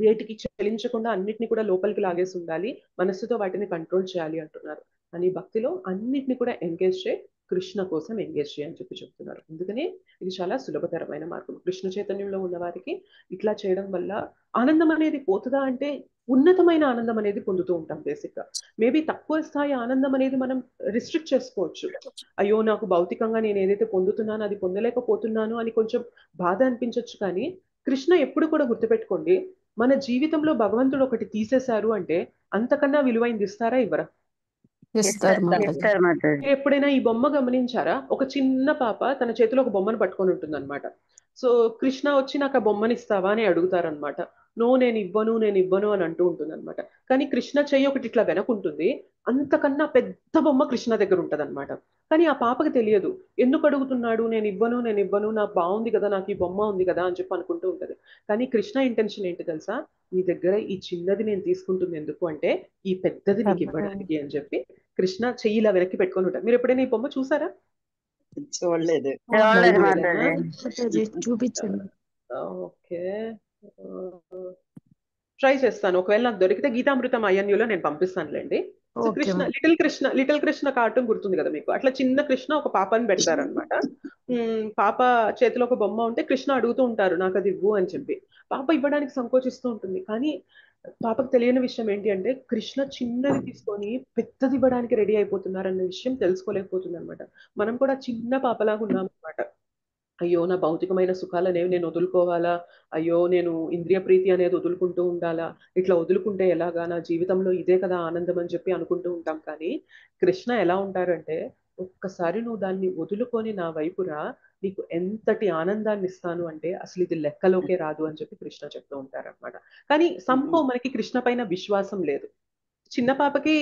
వేటికి చెలించకుండా అన్నిటిని కూడా లోపలికి లాగేసి ఉండాలి, మనస్సుతో వాటిని కంట్రోల్ చేయాలి అంటున్నారు. అని భక్తిలో అన్నిటిని కూడా ఎంగేజ్ చేయి, కృష్ణ కోసం ఎంగేజ్ చేయని చెప్తున్నారు. అందుకనే ఇది చాలా సులభతరమైన మార్గం. కృష్ణ చైతన్యంలో ఉన్న వారికి ఇట్లా చేయడం వల్ల ఆనందం అనేది పోతుందా అంటే, ఉన్నతమైన ఆనందం అనేది పొందుతూ ఉంటాం. బేసిక్ గా మేబీ తక్కువ స్థాయి ఆనందం అనేది మనం రిస్ట్రిక్ట్ చేసుకోవచ్చు. అయ్యో నాకు భౌతికంగా నేను ఏదైతే పొందుతున్నానో అది పొందలేకపోతున్నాను అని కొంచెం బాధ అనిపించవచ్చు. కానీ కృష్ణ ఎప్పుడు కూడా గుర్తుపెట్టుకోండి, మన జీవితంలో భగవంతుడు ఒకటి తీసేశారు అంటే అంతకన్నా విలువైంది ఇస్తారా, ఇవ్వరా? ఎప్పుడైనా ఈ బొమ్మ గమనించారా? ఒక చిన్న పాప తన చేతిలో ఒక బొమ్మను పట్టుకొని ఉంటుంది అనమాట. సో కృష్ణ వచ్చి నాకు ఆ బొమ్మని ఇస్తావా అని అడుగుతారనమాట. నో, నేను ఇవ్వను అని అంటూ ఉంటుంది అనమాట. కానీ కృష్ణ చెయ్యి ఒకటి ఇట్లా వెనకుంటుంది, అంతకన్నా పెద్ద బొమ్మ కృష్ణ దగ్గర ఉంటుంది అనమాట. కానీ ఆ పాపకి తెలియదు ఎందుకు అడుగుతున్నాడు, నేను ఇవ్వను, నాకు బాగుంది కదా, నాకు ఈ బొమ్మ ఉంది కదా అని చెప్పి అనుకుంటూ ఉంటది. కానీ కృష్ణ ఇంటెన్షన్ ఏంటి తెలుసా? నీ దగ్గర ఈ చిన్నది నేను తీసుకుంటుంది ఎందుకు అంటే, ఈ పెద్దది నీకు ఇవ్వడానికి అని చెప్పి కృష్ణ చెయ్యి ఇలా వెనక్కి పెట్టుకొని ఉంటారు. మీరు ఎప్పుడైనా ఈ బొమ్మ చూసారా? చూడలేదు. చూపించండి. ఓకే, ట్రై చేస్తాను. ఒకవేళ నాకు దొరికితే గీతామృతం అయ్యన్యులో నేను పంపిస్తానులేండి. కృష్ణ, లిటిల్ కృష్ణ కార్టూన్ గుర్తుంది కదా మీకు? అట్లా చిన్న కృష్ణ ఒక పాపని పెడతారనమాట. పాప చేతిలో ఒక బొమ్మ ఉంటే కృష్ణ అడుగుతూ ఉంటారు నాకు అది ఇవ్వు అని చెప్పి. పాప ఇవ్వడానికి సంకోచిస్తూ ఉంటుంది. కానీ పాపకు తెలియని విషయం ఏంటి అంటే, కృష్ణ చిన్నది తీసుకొని పెద్దది ఇవ్వడానికి రెడీ అయిపోతున్నారు అన్న విషయం తెలుసుకోలేకపోతుంది అనమాట. మనం కూడా చిన్న పాపలాగా ఉన్నాం అనమాట. అయ్యో నా భౌతికమైన సుఖాలు అనేవి నేను వదులుకోవాలా, అయ్యో నేను ఇంద్రియ ప్రీతి అనేది వదులుకుంటూ ఉండాలా, ఇట్లా వదులుకుంటే ఎలాగా, నా జీవితంలో ఇదే కదా ఆనందం అని చెప్పి అనుకుంటూ ఉంటాం. కానీ కృష్ణ ఎలా ఉంటారంటే, ఒక్కసారి నువ్వు దాన్ని వదులుకొని నా వైపురా, నీకు ఎంతటి ఆనందాన్ని ఇస్తాను అంటే అసలు ఇది లెక్కలోకే రాదు అని చెప్పి కృష్ణ చెప్తూ ఉంటారన్నమాట. కానీ సంభవం మనకి కృష్ణ పైన విశ్వాసం లేదు. చిన్న పాపకి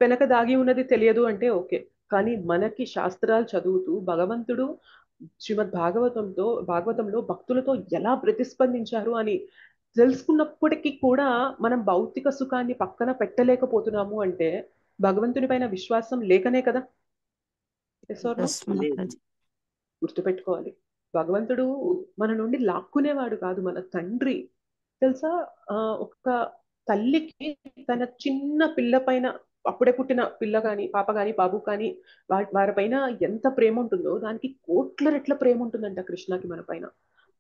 వెనక దాగి ఉన్నది తెలియదు అంటే ఓకే. కానీ మనకి శాస్త్రాలు చదువుతూ భగవంతుడు శ్రీమద్ భాగవతంలో భక్తులతో ఎలా ప్రతిస్పందించారు అని తెలుసుకున్నప్పటికీ కూడా మనం భౌతిక సుఖాన్ని పక్కన పెట్టలేకపోతున్నాము అంటే భగవంతుని పైన విశ్వాసం లేకనే కదా. Yes or no? Yes, Mataji. గుర్తుపెట్టుకోవాలి, భగవంతుడు మన నుండి లాక్కునేవాడు కాదు, మన తండ్రి. తెలుసా, ఒక తల్లికి తన చిన్న పిల్ల పైన, అప్పుడే పుట్టిన పిల్ల కానీ పాప కానీ బాబు కానీ వారిపైన ఎంత ప్రేమ ఉంటుందో దానికి కోట్ల రెట్ల ప్రేమ ఉంటుందంట కృష్ణకి మన పైన.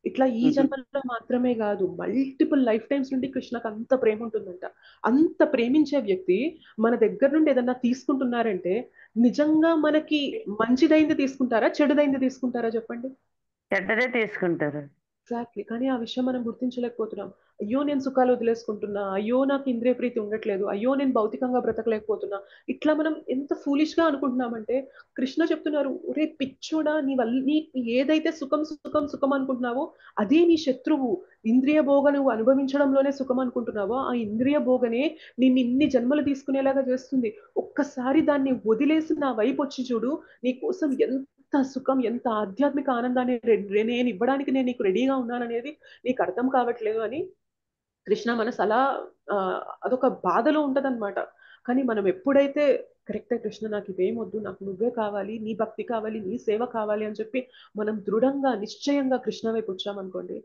ఇట్లా ఈ జన్మలో మాత్రమే కాదు, మల్టిపుల్ లైఫ్ టైమ్స్ నుండి కృష్ణకు అంత ప్రేమ ఉంటుందంట. అంత ప్రేమించే వ్యక్తి మన దగ్గర నుండి ఏదన్నా తీసుకుంటున్నారంటే నిజంగా మనకి మంచిదైంది తీసుకుంటారా చెడుదైంది తీసుకుంటారా చెప్పండి? చెడ్డదే తీసుకుంటారు. ఎగ్జాక్ట్లీ. కానీ ఆ విషయం మనం గుర్తించలేకపోతున్నాం. అయ్యో నేను సుఖాలు వదిలేసుకుంటున్నా, అయ్యో నాకు ఇంద్రియ ప్రీతి ఉండట్లేదు, అయ్యో నేను భౌతికంగా బ్రతకలేకపోతున్నా, ఇట్లా మనం ఎంత ఫూలిష్ గా అనుకుంటున్నామంటే కృష్ణ చెప్తున్నారు, ఒరే పిచ్చోడా, నీ వల్ల నీకు ఏదైతే సుఖం సుఖం సుఖం అనుకుంటున్నావో అదే నీ శత్రువు. ఇంద్రియ భోగ నువ్వు అనుభవించడంలోనే సుఖం అనుకుంటున్నావో ఆ ఇంద్రియ భోగనే నిన్ను ఇన్ని జన్మలు తీసుకునేలాగా చేస్తుంది. ఒక్కసారి దాన్ని వదిలేసి నా వైపు వచ్చి చూడు, నీ కోసం ఎంత సుఖం, ఎంత ఆధ్యాత్మిక ఆనందాన్ని నేను ఇవ్వడానికి నేను నీకు రెడీగా ఉన్నాననేది నీకు అర్థం కావట్లేదు అని కృష్ణ మనసు అలా అదొక బాధలో ఉంటదన్నమాట. కానీ మనం ఎప్పుడైతే కరెక్టే కృష్ణ నాకు ఇవేం వద్దు, నాకు నువ్వే కావాలి, నీ భక్తి కావాలి, నీ సేవ కావాలి అని చెప్పి మనం దృఢంగా నిశ్చయంగా కృష్ణ వైపు వచ్చామనుకోండి,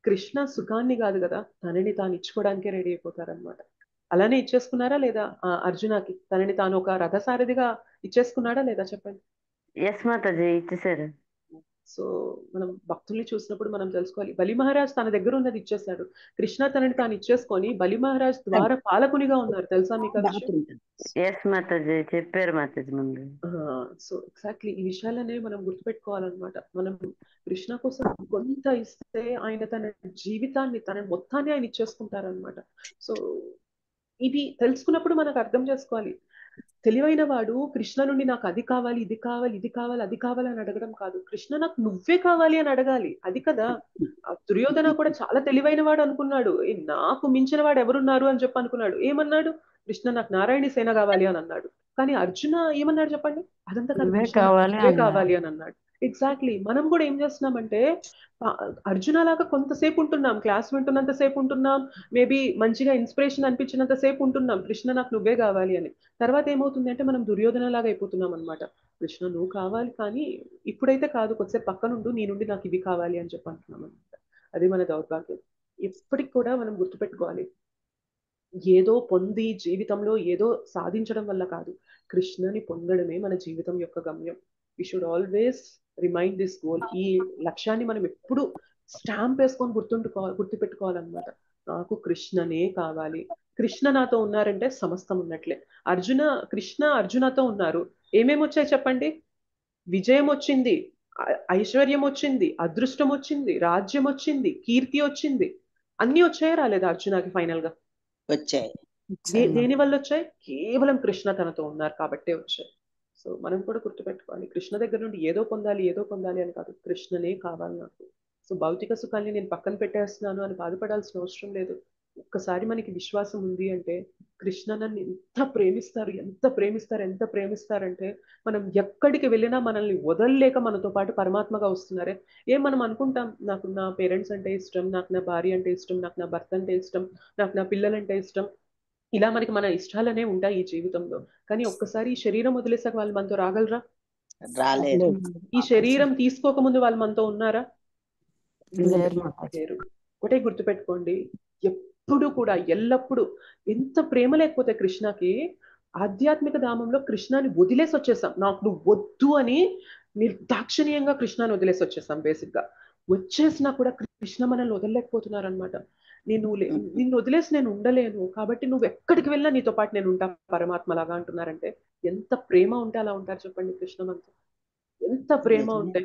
కృష్ణ సుఖాన్ని కాదు కదా తనని తాను ఇచ్చుకోవడానికే రెడీ అయిపోతారనమాట. అలానే ఇచ్చేసుకున్నారా లేదా అర్జునకి తనని తాను ఒక రథసారథిగా ఇచ్చేసుకున్నాడా లేదా చెప్పండి? ఎస్ మాతాజీ, ఇచ్చేసారు. సో మనం భక్తుల్ని చూసినప్పుడు మనం తెలుసుకోవాలి, బలి మహారాజ్ తన దగ్గర ఉన్నది ఇచ్చేసాడు, కృష్ణ తనని తాను ఇచ్చేసుకొని బలి మహారాజ్ ద్వారా పాలకునిగా ఉన్నారు. తెలుసా మీకు ఆ విషయం? ఎస్ మాతాజీ, చెప్పారు మాతాజీ ముందు. సో ఎగ్జాక్ట్లీ ఈ విషయాలనే మనం గుర్తుపెట్టుకోవాలన్నమాట. మనం కృష్ణ కోసం కొంత ఇస్తే ఆయన తన జీవితాన్ని తన మొత్తాన్ని ఆయన ఇచ్చేసుకుంటారనమాట. సో ఇది తెలుసుకున్నప్పుడు మనకు అర్థం చేసుకోవాలి, తెలివైన వాడు కృష్ణ నుండి నాకు అది కావాలి, ఇది కావాలి, ఇది కావాలి, అది కావాలి అని అడగడం కాదు, కృష్ణ నాకు నువ్వే కావాలి అని అడగాలి. అది కదా. దుర్యోధన కూడా చాలా తెలివైన వాడు అనుకున్నాడు, నాకు మించిన వాడు ఎవరున్నారు అని చెప్పి అనుకున్నాడు. ఏమన్నాడు? కృష్ణ నాకు నారాయణి సేన కావాలి అని అన్నాడు. కానీ అర్జున ఏమన్నాడు చెప్పండి? అదంతా కావాలి అని అన్నాడు. ఎగ్జాక్ట్లీ. మనం కూడా ఏం చేస్తున్నామంటే అర్జున లాగా కొంతసేపు ఉంటున్నాం, క్లాస్ వింటున్నంత సేపు ఉంటున్నాం, మేబీ మంచిగా ఇన్స్పిరేషన్ అనిపించినంత సేపు ఉంటున్నాం కృష్ణ నాకు నువ్వే కావాలి అని. తర్వాత ఏమవుతుంది అంటే మనం దుర్యోధన లాగా అయిపోతున్నాం అనమాట. కృష్ణ నువ్వు కావాలి కానీ ఇప్పుడైతే కాదు, కొద్దిసేపు పక్కనుండు, నీ నుండి నాకు ఇవి కావాలి అని చెప్పి అంటున్నాం అనమాట. అది మన దౌర్భాగ్యం. ఎప్పటికి కూడా మనం గుర్తుపెట్టుకోవాలి, ఏదో పొంది జీవితంలో ఏదో సాధించడం వల్ల కాదు, కృష్ణని పొందడమే మన జీవితం యొక్క గమ్యం. We should always remind this goal. ఈ లక్ష్యాన్ని మనం ఎప్పుడు స్టాంప్ వేసుకొని గుర్తుపెట్టుకోవాలన్నమాట. నాకు కృష్ణనే కావాలి, కృష్ణ నాతో ఉన్నారంటే సమస్తం ఉన్నట్లే. కృష్ణ అర్జునతో ఉన్నారు, ఏమేమి వచ్చాయి చెప్పండి? విజయం వచ్చింది, ఐశ్వర్యం వచ్చింది, అదృష్టం వచ్చింది, రాజ్యం వచ్చింది, కీర్తి వచ్చింది. అన్ని వచ్చాయా రాలేదా అర్జునకి? ఫైనల్ గా వచ్చాయి. దేని వల్ల వచ్చాయి? కేవలం కృష్ణ తనతో ఉన్నారు కాబట్టే వచ్చాయి. సో మనం కూడా గుర్తుపెట్టుకోవాలి, కృష్ణ దగ్గర నుండి ఏదో పొందాలి అని కాదు, కృష్ణనే కావాలి నాకు. సో భౌతిక సుఖాన్ని నేను పక్కన పెట్టేస్తున్నాను అని బాధపడాల్సిన అవసరం లేదు. ఒక్కసారి మనకి విశ్వాసం ఉంది అంటే కృష్ణ నన్ను ఎంత ప్రేమిస్తారంటే మనం ఎక్కడికి వెళ్ళినా మనల్ని వదలలేక మనతో పాటు పరమాత్మగా వస్తున్నారే. మనం అనుకుంటాం, నాకు నా పేరెంట్స్ అంటే ఇష్టం, నాకు నా భార్య అంటే ఇష్టం, నాకు నా భర్త అంటే ఇష్టం, నాకు నా పిల్లలంటే ఇష్టం, ఇలా మనకి మన ఇష్టాలనే ఉంటాయి ఈ జీవితంలో. కానీ ఒక్కసారి ఈ శరీరం వదిలేసాక వాళ్ళు మనతో రాగలరా? రాలేదు. ఈ శరీరం తీసుకోకముందు వాళ్ళు మనతో ఉన్నారా? లేరు. ఒకటే గుర్తుపెట్టుకోండి, ఎప్పుడు కూడా ఎల్లప్పుడూ ఎంత ప్రేమ లేకపోతే కృష్ణకి, ఆధ్యాత్మిక ధామంలో కృష్ణాన్ని వదిలేసి వచ్చేసాం, నాకు నువ్వు వద్దు అని నిర్దాక్షిణీయంగా కృష్ణాన్ని వదిలేసి వచ్చేసాం. బేసిక్ గా వచ్చేసినా కూడా కృష్ణ మనల్ని వదలలేకపోతున్నారు అనమాట. నిన్ను వదిలేసి నేను ఉండలేను కాబట్టి నువ్వు ఎక్కడికి వెళ్ళినా నీతో పాటు నేను ఉంటా పరమాత్మ లాగా అంటున్నారంటే ఎంత ప్రేమ ఉంటే అలా ఉంటారు చెప్పండి కృష్ణ మనతో. ఎంత ప్రేమ ఉంటే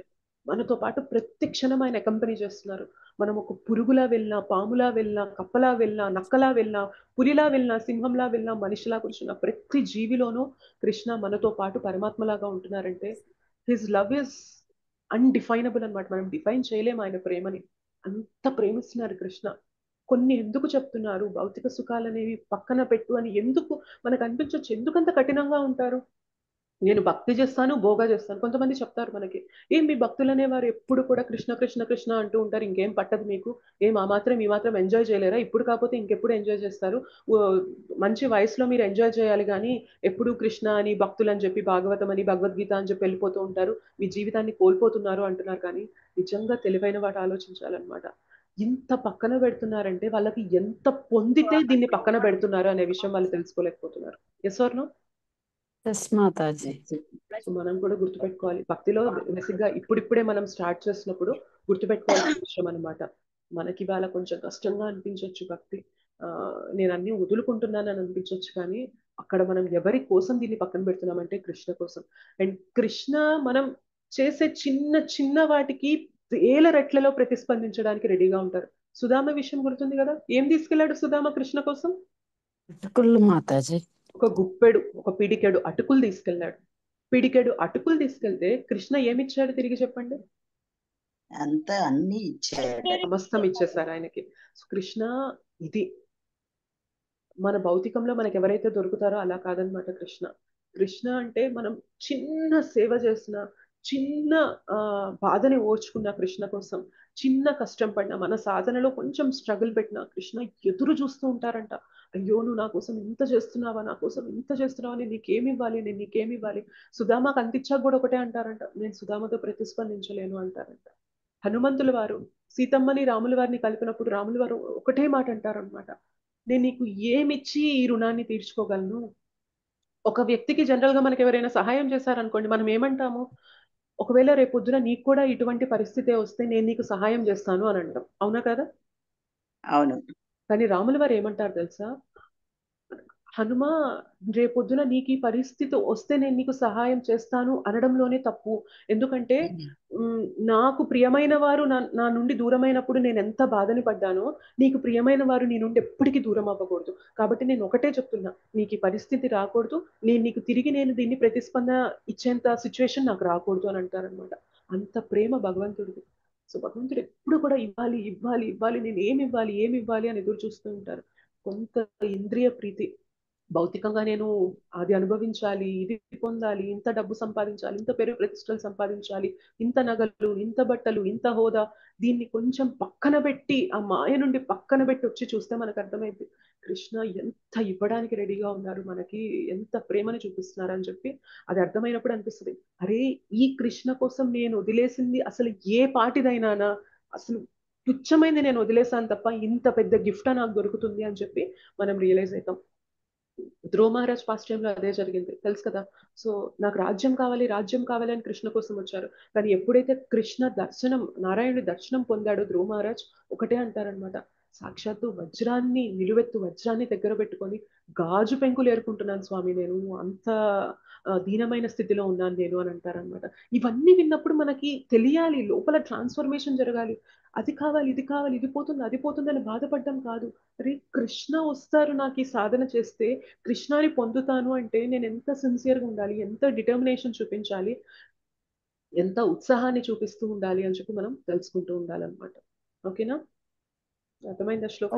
మనతో పాటు ప్రతి క్షణం ఆయన అకంపెనీ చేస్తున్నారు. మనం ఒక పురుగులా వెళ్ళినా, పాములా వెళ్ళినా, కప్పలా వెళ్ళినా, నక్కలా వెళ్ళినా, పులిలా వెళ్ళినా, సింహంలా వెళ్ళినా, మనిషిలా కూర్చున్న ప్రతి జీవిలోనూ కృష్ణ మనతో పాటు పరమాత్మలాగా ఉంటున్నారంటే హిజ్ లవ్ ఇస్ అన్డిఫైనబుల్ అన్నమాట. మనం డిఫైన్ చేయలేము ఆయన ప్రేమని. అంత ప్రేమిస్తున్నారు కృష్ణ. కొన్ని ఎందుకు చెప్తున్నారు భౌతిక సుఖాలు అనేవి పక్కన పెట్టు అని ఎందుకు మనకు అనిపించవచ్చు. ఎందుకంత కఠినంగా ఉంటారు? నేను భక్తి చేస్తాను, భోగా చేస్తాను. కొంతమంది చెప్తారు మనకి, ఏం మీ భక్తులు అనేవారు ఎప్పుడు కూడా కృష్ణ కృష్ణ కృష్ణ అంటూ ఉంటారు, ఇంకేం పట్టదు మీకు, ఏం ఆ మాత్రం ఈ మాత్రం ఎంజాయ్ చేయలేరా, ఇప్పుడు కాకపోతే ఇంకెప్పుడు ఎంజాయ్ చేస్తారు, ఓ, మంచి వయసులో మీరు ఎంజాయ్ చేయాలి కానీ ఎప్పుడు కృష్ణ అని భక్తులు అని చెప్పి భాగవతం అని భగవద్గీత అని చెప్పి వెళ్ళిపోతూ ఉంటారు, మీ జీవితాన్ని కోల్పోతున్నారు అంటున్నారు. కానీ నిజంగా తెలివైన వాటి ఆలోచించాలన్నమాట. ఇంత పక్కన పెడుతున్నారంటే వాళ్ళకి ఎంత పొందితే దీన్ని పక్కన పెడుతున్నారు అనే విషయం వాళ్ళు తెలుసుకోలేకపోతున్నారు. Yes or no? ఎస్ మాతాజీ. సో మనం కూడా గుర్తుపెట్టుకోవాలి. భక్తిలో బేసిక్ గా ఇప్పుడిప్పుడే మనం స్టార్ట్ చేసినప్పుడు గుర్తుపెట్టుకోవాల్సిన విషయం అనమాట. మనకి ఇవాళ కొంచెం కష్టంగా అనిపించవచ్చు భక్తి, నేను అన్ని వదులుకుంటున్నానని అనిపించవచ్చు, కానీ అక్కడ మనం ఎవరి కోసం దీన్ని పక్కన పెడుతున్నామంటే కృష్ణ కోసం. అండ్ కృష్ణ మనం చేసే చిన్న చిన్న వాటికి వేల రెట్లలో ప్రతిస్పందించడానికి రెడీగా ఉంటారు. సుధామ విషయం గుర్తుంది కదా, ఏం తీసుకెళ్లాడు సుధామ కృష్ణ కోసం? అటుకులు మాతాజీ. ఒక గుప్పెడు, ఒక పిడికెడు అటుకులు తీసుకెళ్ళాడు. పిడికెడు అటుకులు తీసుకెళ్తే కృష్ణ ఏమిచ్చాడు తిరిగి చెప్పండి? అంతా అన్ని ఇచ్చాడు. సమస్తం ఇచ్చేసారు ఆయనకి. సో కృష్ణ ఇది మన భౌతికంలో మనకి ఎవరైతే దొరుకుతారో అలా కాదనమాట కృష్ణ. కృష్ణ అంటే మనం చిన్న సేవ చేసిన, చిన్న బాధని ఓర్చుకున్న కృష్ణ కోసం, చిన్న కష్టం పడినా, మన సాధనలో కొంచెం స్ట్రగుల్ పెట్టినా కృష్ణ ఎదురు చూస్తూ ఉంటారంట. అయ్యో నువ్వు నా కోసం ఇంత చేస్తున్నావా, నా కోసం ఇంత చేస్తున్నావా, నేను నీకేమి ఇవ్వాలి, నేను నీకేమి ఇవ్వాలి. సుధామాకు అంతిచ్చాక కూడా ఒకటే అంటారంట, నేను సుధామతో ప్రతిస్పందించలేను అంటారంట. హనుమంతుల వారు సీతమ్మని రాముల వారిని కలిపినప్పుడు రాముల వారు ఒకటే మాట అంటారనమాట, నేను నీకు ఏమిచ్చి ఈ రుణాన్ని తీర్చుకోగలను. ఒక వ్యక్తికి జనరల్ గా మనకి ఎవరైనా సహాయం చేశారనుకోండి, మనం ఏమంటాము, ఒకవేళ రేపొద్దున నీకు కూడా ఇటువంటి పరిస్థితి వస్తే నేను నీకు సహాయం చేస్తాను అని అంటాం, అవునా కదా? అవును. కానీ రాముల వారు ఏమంటారు తెలుసా, హనుమ రేపొద్దున నీకు ఈ పరిస్థితి వస్తే నేను నీకు సహాయం చేస్తాను అనడంలోనే తప్పు. ఎందుకంటే నాకు ప్రియమైన వారు నా నుండి దూరమైనప్పుడు నేను ఎంత బాధని పడ్డానో, నీకు ప్రియమైన వారు నీ నుండి ఎప్పటికీ దూరం అవ్వకూడదు. కాబట్టి నేను ఒకటే చెప్తున్నా, నీకు ఈ పరిస్థితి రాకూడదు, నేను దీన్ని ప్రతిస్పందన ఇచ్చేంత సిచ్యువేషన్ నాకు రాకూడదు అని అంటారనమాట. అంత ప్రేమ భగవంతుడిది. సో భగవంతుడు ఎప్పుడు కూడా ఇవ్వాలి ఇవ్వాలి ఇవ్వాలి, నేను ఏమి ఇవ్వాలి అని ఎదురు చూస్తూ ఉంటారు. కొంత ఇంద్రియ ప్రీతి, భౌతికంగా నేను అది అనుభవించాలి, ఇది పొందాలి, ఇంత డబ్బు సంపాదించాలి, ఇంత పేరు ప్రతిష్టలు సంపాదించాలి, ఇంత నగలు, ఇంత బట్టలు, ఇంత హోదా, దీన్ని కొంచెం పక్కన పెట్టి, ఆ మాయ నుండి పక్కన పెట్టి వచ్చి చూస్తే మనకు అర్థమైంది కృష్ణ ఎంత ఇవ్వడానికి రెడీగా ఉన్నారు, మనకి ఎంత ప్రేమని చూపిస్తున్నారు అని చెప్పి. అది అర్థమైనప్పుడు అనిపిస్తుంది, అరే ఈ కృష్ణ కోసం నేను వదిలేసింది అసలు ఏ పాటిదైనానా, అసలు తుచ్చమైంది నేను వదిలేసాను తప్ప ఇంత పెద్ద గిఫ్ట్ నాకు దొరుకుతుంది అని చెప్పి మనం రియలైజ్ అవుతాం. ధ్రువ మహారాజ్ ఫస్ట్ టైంలో అదే జరిగింది తెలుసు కదా. సో నాకు రాజ్యం కావాలి అని కృష్ణ కోసం వచ్చారు. కానీ ఎప్పుడైతే కృష్ణ దర్శనం, నారాయణుడి దర్శనం పొందాడో ధ్రువ మహారాజ్ ఒకటే అంటారనమాట, సాక్షాత్తు వజ్రాన్ని, నిలువెత్తు వజ్రాన్ని దగ్గర పెట్టుకొని గాజు పెంకులు ఏరుకుంటున్నాను స్వామి, నేను అంత దీనమైన స్థితిలో ఉన్నాను నేను అని అంటారనమాట. ఇవన్నీ విన్నప్పుడు మనకి తెలియాలి, లోపల ట్రాన్స్ఫర్మేషన్ జరగాలి. అది కావాలి, ఇది కావాలి, ఇది పోతుంది, అది పోతుంది అని బాధపడడం కాదు. అరే కృష్ణ వస్తారు నాకు ఈ సాధన చేస్తే, కృష్ణాని పొందుతాను అంటే నేను ఎంత సిన్సియర్గా ఉండాలి, ఎంత డిటర్మినేషన్ చూపించాలి, ఎంత ఉత్సాహాన్ని చూపిస్తూ ఉండాలి అని చెప్పి మనం తెలుసుకుంటూ ఉండాలన్నమాట. ఓకేనా? అర్థమైందా శ్లోక?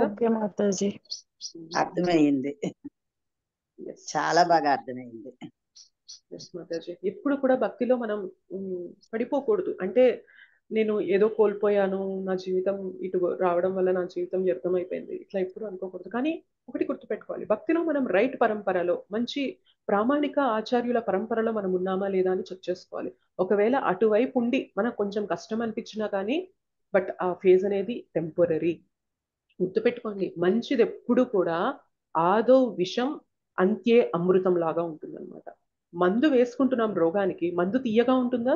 అర్థమైంది, చాలా బాగా అర్థమైంది. మాతాజీ ఎప్పుడు కూడా భక్తిలో మనం పడిపోకూడదు. అంటే నేను ఏదో కోల్పోయాను, నా జీవితం ఇటు రావడం వల్ల నా జీవితం వ్యర్థమైపోయింది, ఇట్లా ఎప్పుడు అనుకోకూడదు. కానీ ఒకటి గుర్తుపెట్టుకోవాలి, భక్తిలో మనం రైట్ పరంపరలో, మంచి ప్రామాణిక ఆచార్యుల పరంపరలో మనం ఉన్నామా లేదా అని చెక్ చేసుకోవాలి. ఒకవేళ అటువైపు ఉండి మనకు కొంచెం కష్టం అనిపించినా కానీ, బట్ ఆ ఫేజ్ అనేది టెంపరీ. గుర్తుపెట్టుకోండి, మంచిది ఎప్పుడు కూడా ఆదో విషం అంత్యే అమృతం లాగా ఉంటుంది అనమాట. మందు వేసుకుంటున్నాం రోగానికి, మందు తీయగా ఉంటుందా?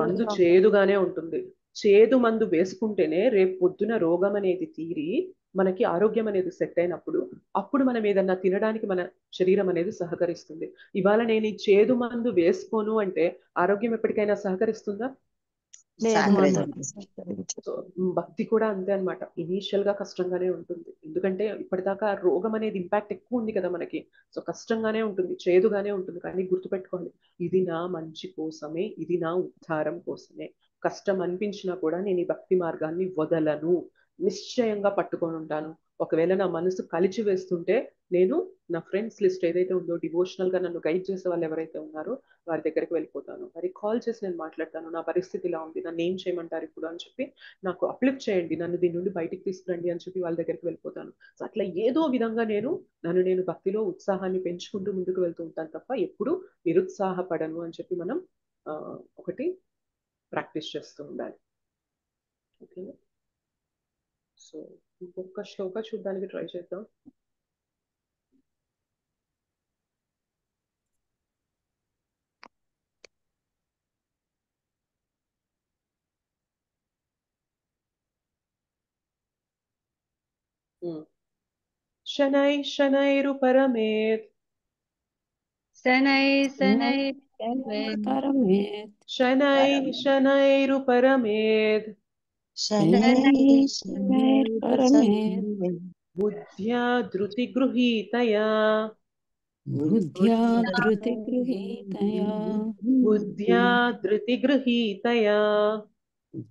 మందు చేదుగానే ఉంటుంది. చేదు మందు వేసుకుంటేనే రేపు పొద్దున రోగం అనేది తీరి మనకి ఆరోగ్యం అనేది సెట్ అయినప్పుడు అప్పుడు మనం ఏదన్నా తినడానికి మన శరీరం అనేది సహకరిస్తుంది. ఇవాళ నేను ఈ చేదు మందు వేసుకోను అంటే ఆరోగ్యం ఎప్పటికైనా సహకరిస్తుందా? లేదు సహకరించు. మాతాజీ. సో భక్తి కూడా అంతే అన్నమాట. ఇనీషియల్ గా కష్టంగానే ఉంటుంది, ఎందుకంటే ఇప్పటిదాకా రోగం అనేది ఇంపాక్ట్ ఎక్కువ ఉంది కదా మనకి. సో కష్టంగానే ఉంటుంది, చేదుగానే ఉంటుంది, కానీ గుర్తుపెట్టుకోవాలి, ఇది నా మంచి కోసమే, ఇది నా ఉద్ధారం కోసమే. కష్టం అనిపించినా కూడా నేను ఈ భక్తి మార్గాన్ని వదలను, నిశ్చయంగా పట్టుకొని ఉంటాను. ఒకవేళ నా మనసు కలిచి వేస్తుంటే నేను నా ఫ్రెండ్స్ లిస్ట్ ఏదైతే ఉందో, డివోషనల్ గా నన్ను గైడ్ చేసే వాళ్ళు ఎవరైతే ఉన్నారో వారి దగ్గరికి వెళ్ళిపోతాను. వారికి కాల్ చేసి నేను మాట్లాడతాను, నా పరిస్థితి ఇలా ఉంది, నన్ను ఏం చేయమంటారు ఇప్పుడు అని చెప్పి, నాకు అప్లిఫ్ట్ చేయండి, నన్ను దీని నుండి బయటికి తీసుకురండి అని చెప్పి వాళ్ళ దగ్గరికి వెళ్ళిపోతాను. సో అట్లా ఏదో విధంగా నేను భక్తిలో ఉత్సాహాన్ని పెంచుకుంటూ ముందుకు వెళ్తూ ఉంటాను తప్ప ఎప్పుడు నిరుత్సాహపడను అని చెప్పి మనం ఒకటి ప్రాక్టీస్ చేస్తూ ఉండాలి. ఓకేనా? సో ఇంకొక శ్లోక చూడడానికి ట్రై చేద్దాం. शनैः शनैरुपरमेत् परमेत शनैः शनैरुपरमेत् परमेत बुद्ध्या धृतिगृहीतया बुद्ध्या धृतिगृहीतया बुद्ध्या धृतिगृहीतया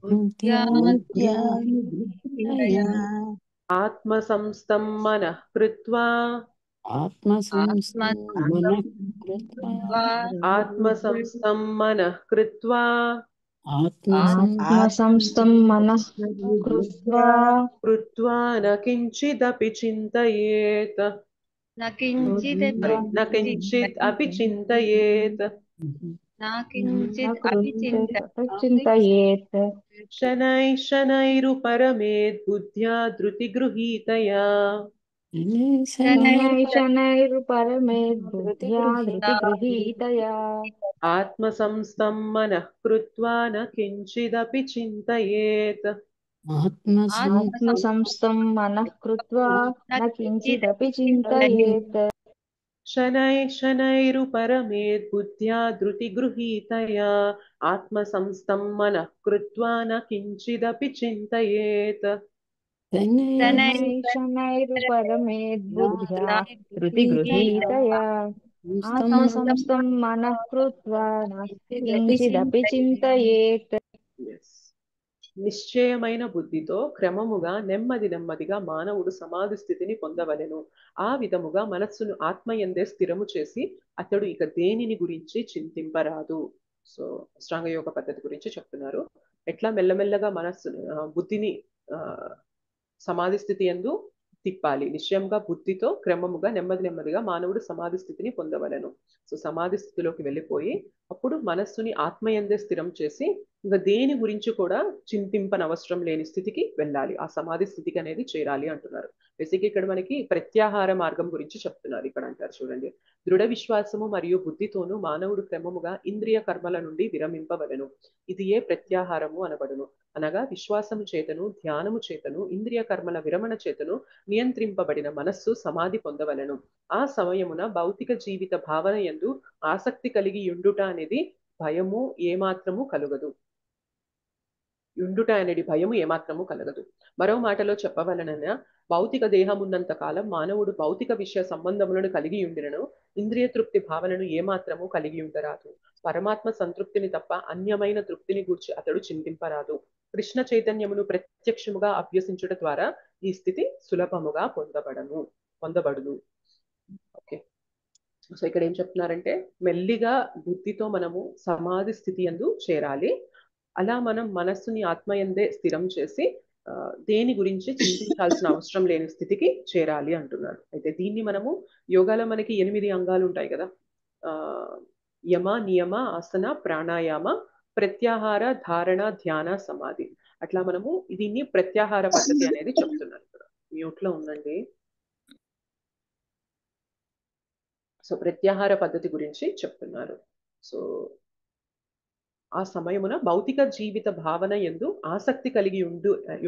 बुद्ध्या धृतिगृहीतया आत्मसंस्थं मनः कृत्वा आत्मसंस्थं मनः कृत्वा आत्मसंस्थं मनः कृत्वा ఆత్మసంస్థం మనః కృత్వా कृत्वा न किञ्चिदपि चिन्तयेत् न किञ्चित् अपि चिन्तयेत् చింతయేత్ शनैः शनैरुपरमेत् बुद्ध्या धृतिगृहीतया शनैरुपरमेत् बुद्ध्या धृतिगृहीतया आत्मसंस्थं मनः कृत्वा न किञ्चिदपि चिन्तयेत् ఆత్మసంస్థం మనః కృత్వా న కించిదపి చింతయేత్ शनैः शनैरुपरमेत् बुद्ध्या धृतिगृहीतया आत्मसंस्थं मनः कृत्वा न किञ्चिदपि चिन्तयेत् शनैरुपरमेत् बुद्ध्या धृतिगृहीतया ఆత్మసంస్థం మనః కృత్వా న కించిదపి చింతయేత్ నిశ్చయమైన బుద్ధితో క్రమముగా నెమ్మదిగా మానవుడు సమాధి స్థితిని పొందవలెను. ఆ విధముగా మనస్సును ఆత్మయందే స్థిరము చేసి అతడు ఇక దేనిని గురించి చింతింపరాదు. సో అష్టాంగ యోగ పద్ధతి గురించి చెప్తున్నారు. ఎట్లా మెల్లమెల్లగా మనస్సును బుద్ధిని సమాధి స్థితి యందు తిప్పాలి. నిశ్చయంగా బుద్ధితో క్రమముగా నెమ్మదిగా మానవుడు సమాధి స్థితిని పొందవలెను. సో సమాధి స్థితిలోకి వెళ్ళిపోయి అప్పుడు మనస్సుని ఆత్మయందే స్థిరం చేసి ఇంకా దేని గురించి కూడా చింతింపనవసరం లేని స్థితికి వెళ్ళాలి, ఆ సమాధి స్థితికి అనేది చేరాలి అంటున్నారు. బేసిక్ ఇక్కడ మనకి ప్రత్యాహార మార్గం గురించి చెప్తున్నారు. ఇక్కడ అంటారు చూడండి, దృఢ విశ్వాసము మరియు బుద్ధితోనూ మానవుడు క్రమముగా ఇంద్రియ కర్మల నుండి విరమింపవలెను. ఇది ఏ ప్రత్యాహారము అనబడును. అనగా విశ్వాసము చేతను ధ్యానము చేతను ఇంద్రియ కర్మల విరమణ చేతను నియంత్రింపబడిన మనస్సు సమాధి పొందవలెను. ఆ సమయమున భౌతిక జీవిత భావన యందు ఆసక్తి కలిగి యుండుట అనేది భయము ఏమాత్రము కలుగదు. యుండుట అనేది భయము ఏమాత్రము కలగదు. మరో మాటలో చెప్పవలనగా భౌతిక దేహం ఉన్నంత కాలం మానవుడు భౌతిక విషయ సంబంధములను కలిగి ఉండినను ఇంద్రియ తృప్తి భావనను ఏమాత్రము కలిగి ఉండరాదు. పరమాత్మ సంతృప్తిని తప్ప అన్యమైన తృప్తిని గూర్చి అతడు చింతింపరాదు. కృష్ణ చైతన్యమును ప్రత్యక్షముగా అభ్యసించుట ద్వారా ఈ స్థితి సులభముగా పొందబడును. ఓకే, సో ఇక్కడ ఏం చెప్తున్నారంటే మెల్లిగా బుద్ధితో మనము సమాధి స్థితి యందు చేరాలి. అలా మనం మనస్సుని ఆత్మయందే స్థిరం చేసి దేని గురించి చింతించాల్సిన అవసరం లేని స్థితికి చేరాలి అంటున్నారు. అయితే దీన్ని మనము యోగాలో మనకి 8 అంగాలు ఉంటాయి కదా, యమ నియమ ఆసన ప్రాణాయామ ప్రత్యాహార ధారణ ధ్యాన సమాధి. అట్లా మనము దీన్ని ప్రత్యాహార పద్ధతి అనేది చెప్తున్నారు. ఇక్కడ మ్యూట్ లో ఉందండి. సో ప్రత్యాహార పద్ధతి గురించి చెప్తున్నారు. సో ఆ సమయమున భౌతిక జీవిత భావన యందు ఆసక్తి కలిగి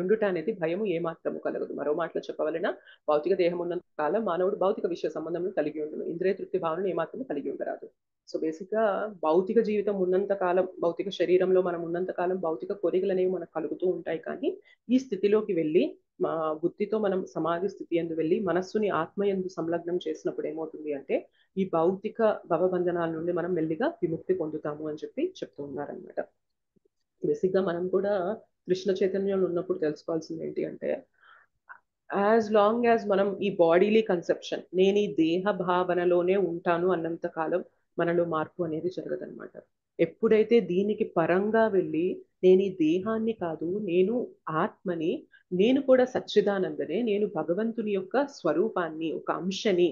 ఉండుట అనేది భయము ఏమాత్రము కలగదు. మరో మాటలో చెప్పవలన భౌతిక దేహం ఉన్నంత కాలం మానవుడు భౌతిక విషయ సంబంధం కలిగి ఉండును, ఇంద్రియ తృప్తి భావనను ఏమాత్రము కలిగి ఉండరాదు. సో బేసిక్ గా భౌతిక జీవితం ఉన్నంత కాలం, భౌతిక శరీరంలో మనం ఉన్నంత కాలం భౌతిక కోరికలు అనేవి మనకు కలుగుతూ ఉంటాయి. కానీ ఈ స్థితిలోకి వెళ్ళి మా బుద్ధితో మనం సమాధి స్థితి యందు వెళ్ళి మనస్సుని ఆత్మయందు సంలగ్నం చేసినప్పుడు ఏమవుతుంది అంటే ఈ భౌతిక భవబంధనాల నుండి మనం మెల్లిగా విముక్తి పొందుతాము అని చెప్పి చెప్తూ ఉన్నారనమాట. బేసిక్ గా మనం కూడా కృష్ణ చైతన్యంలో ఉన్నప్పుడు తెలుసుకోవాల్సింది ఏంటి అంటే, యాజ్ లాంగ్ యాజ్ మనం ఈ బాడీలీ కన్సెప్షన్, నేను ఈ దేహ భావనలోనే ఉంటాను అన్నంత కాలం మనలో మార్పు అనేది జరగదనమాట. ఎప్పుడైతే దీనికి పరంగా వెళ్ళి నేను ఈ దేహాన్ని కాదు, నేను ఆత్మని, నేను కూడా సచ్చిదానందనే, నేను భగవంతుని యొక్క స్వరూపాన్ని, ఒక అంశని,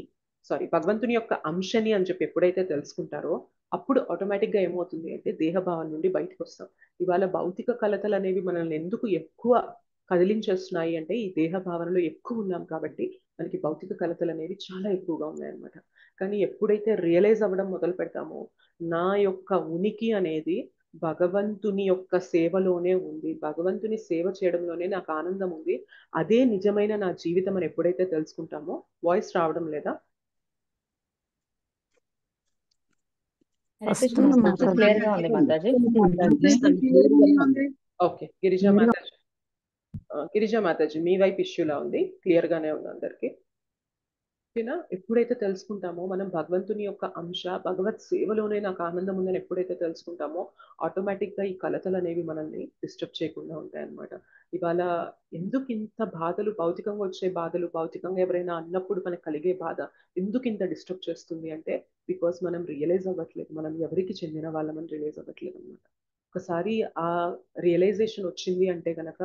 భగవంతుని యొక్క అంశని అని చెప్పి ఎప్పుడైతే తెలుసుకుంటారో అప్పుడు ఆటోమేటిక్ గా ఏమవుతుంది అంటే దేహభావం నుండి బయటకు వస్తాం. ఇవాళ భౌతిక కలతలు అనేవి మనల్ని ఎందుకు ఎక్కువ కదిలించేస్తున్నాయి అంటే ఈ దేహ భావనలో ఎక్కువ ఉన్నాం కాబట్టి మనకి భౌతిక కలతలు అనేవి చాలా ఎక్కువగా ఉన్నాయన్నమాట. కానీ ఎప్పుడైతే రియలైజ్ అవ్వడం మొదలు పెడతామో నా యొక్క ఉనికి అనేది భగవంతుని యొక్క సేవలోనే ఉంది, భగవంతుని సేవ చేయడంలోనే నాకు ఆనందం ఉంది, అదే నిజమైన నా జీవితం అని ఎప్పుడైతే తెలుసుకుంటామో, వాయిస్ రావడం లేదా? క్లియర్ గా ఉంది మాతాజీ. ఓకే, గిరిజా మాతాజీ మీ వైపు ఇష్యూలా ఉంది, క్లియర్ గానే ఉంది అందరికి. ఓకేనా? ఎప్పుడైతే తెలుసుకుంటామో మనం భగవంతుని యొక్క అంశ, భగవత్ సేవలోనే నాకు ఆనందం ఉందని ఎప్పుడైతే తెలుసుకుంటామో ఆటోమేటిక్ గా ఈ కలతలు అనేవి మనల్ని డిస్టర్బ్ చేయకుండా ఉంటాయన్నమాట. ఇవాళ ఎందుకు ఇంత బాధలు, భౌతికంగా వచ్చే బాధలు, భౌతికంగా ఎవరైనా అన్నప్పుడు మనకు కలిగే బాధ ఎందుకు ఇంత డిస్టర్బ్ చేస్తుంది అంటే బికాస్ మనం రియలైజ్ అవ్వట్లేదు, మనం ఎవరికి చెందిన వాళ్ళమని రియలైజ్ అవ్వట్లేదు అనమాట. ఒకసారి ఆ రియలైజేషన్ వచ్చింది అంటే కనుక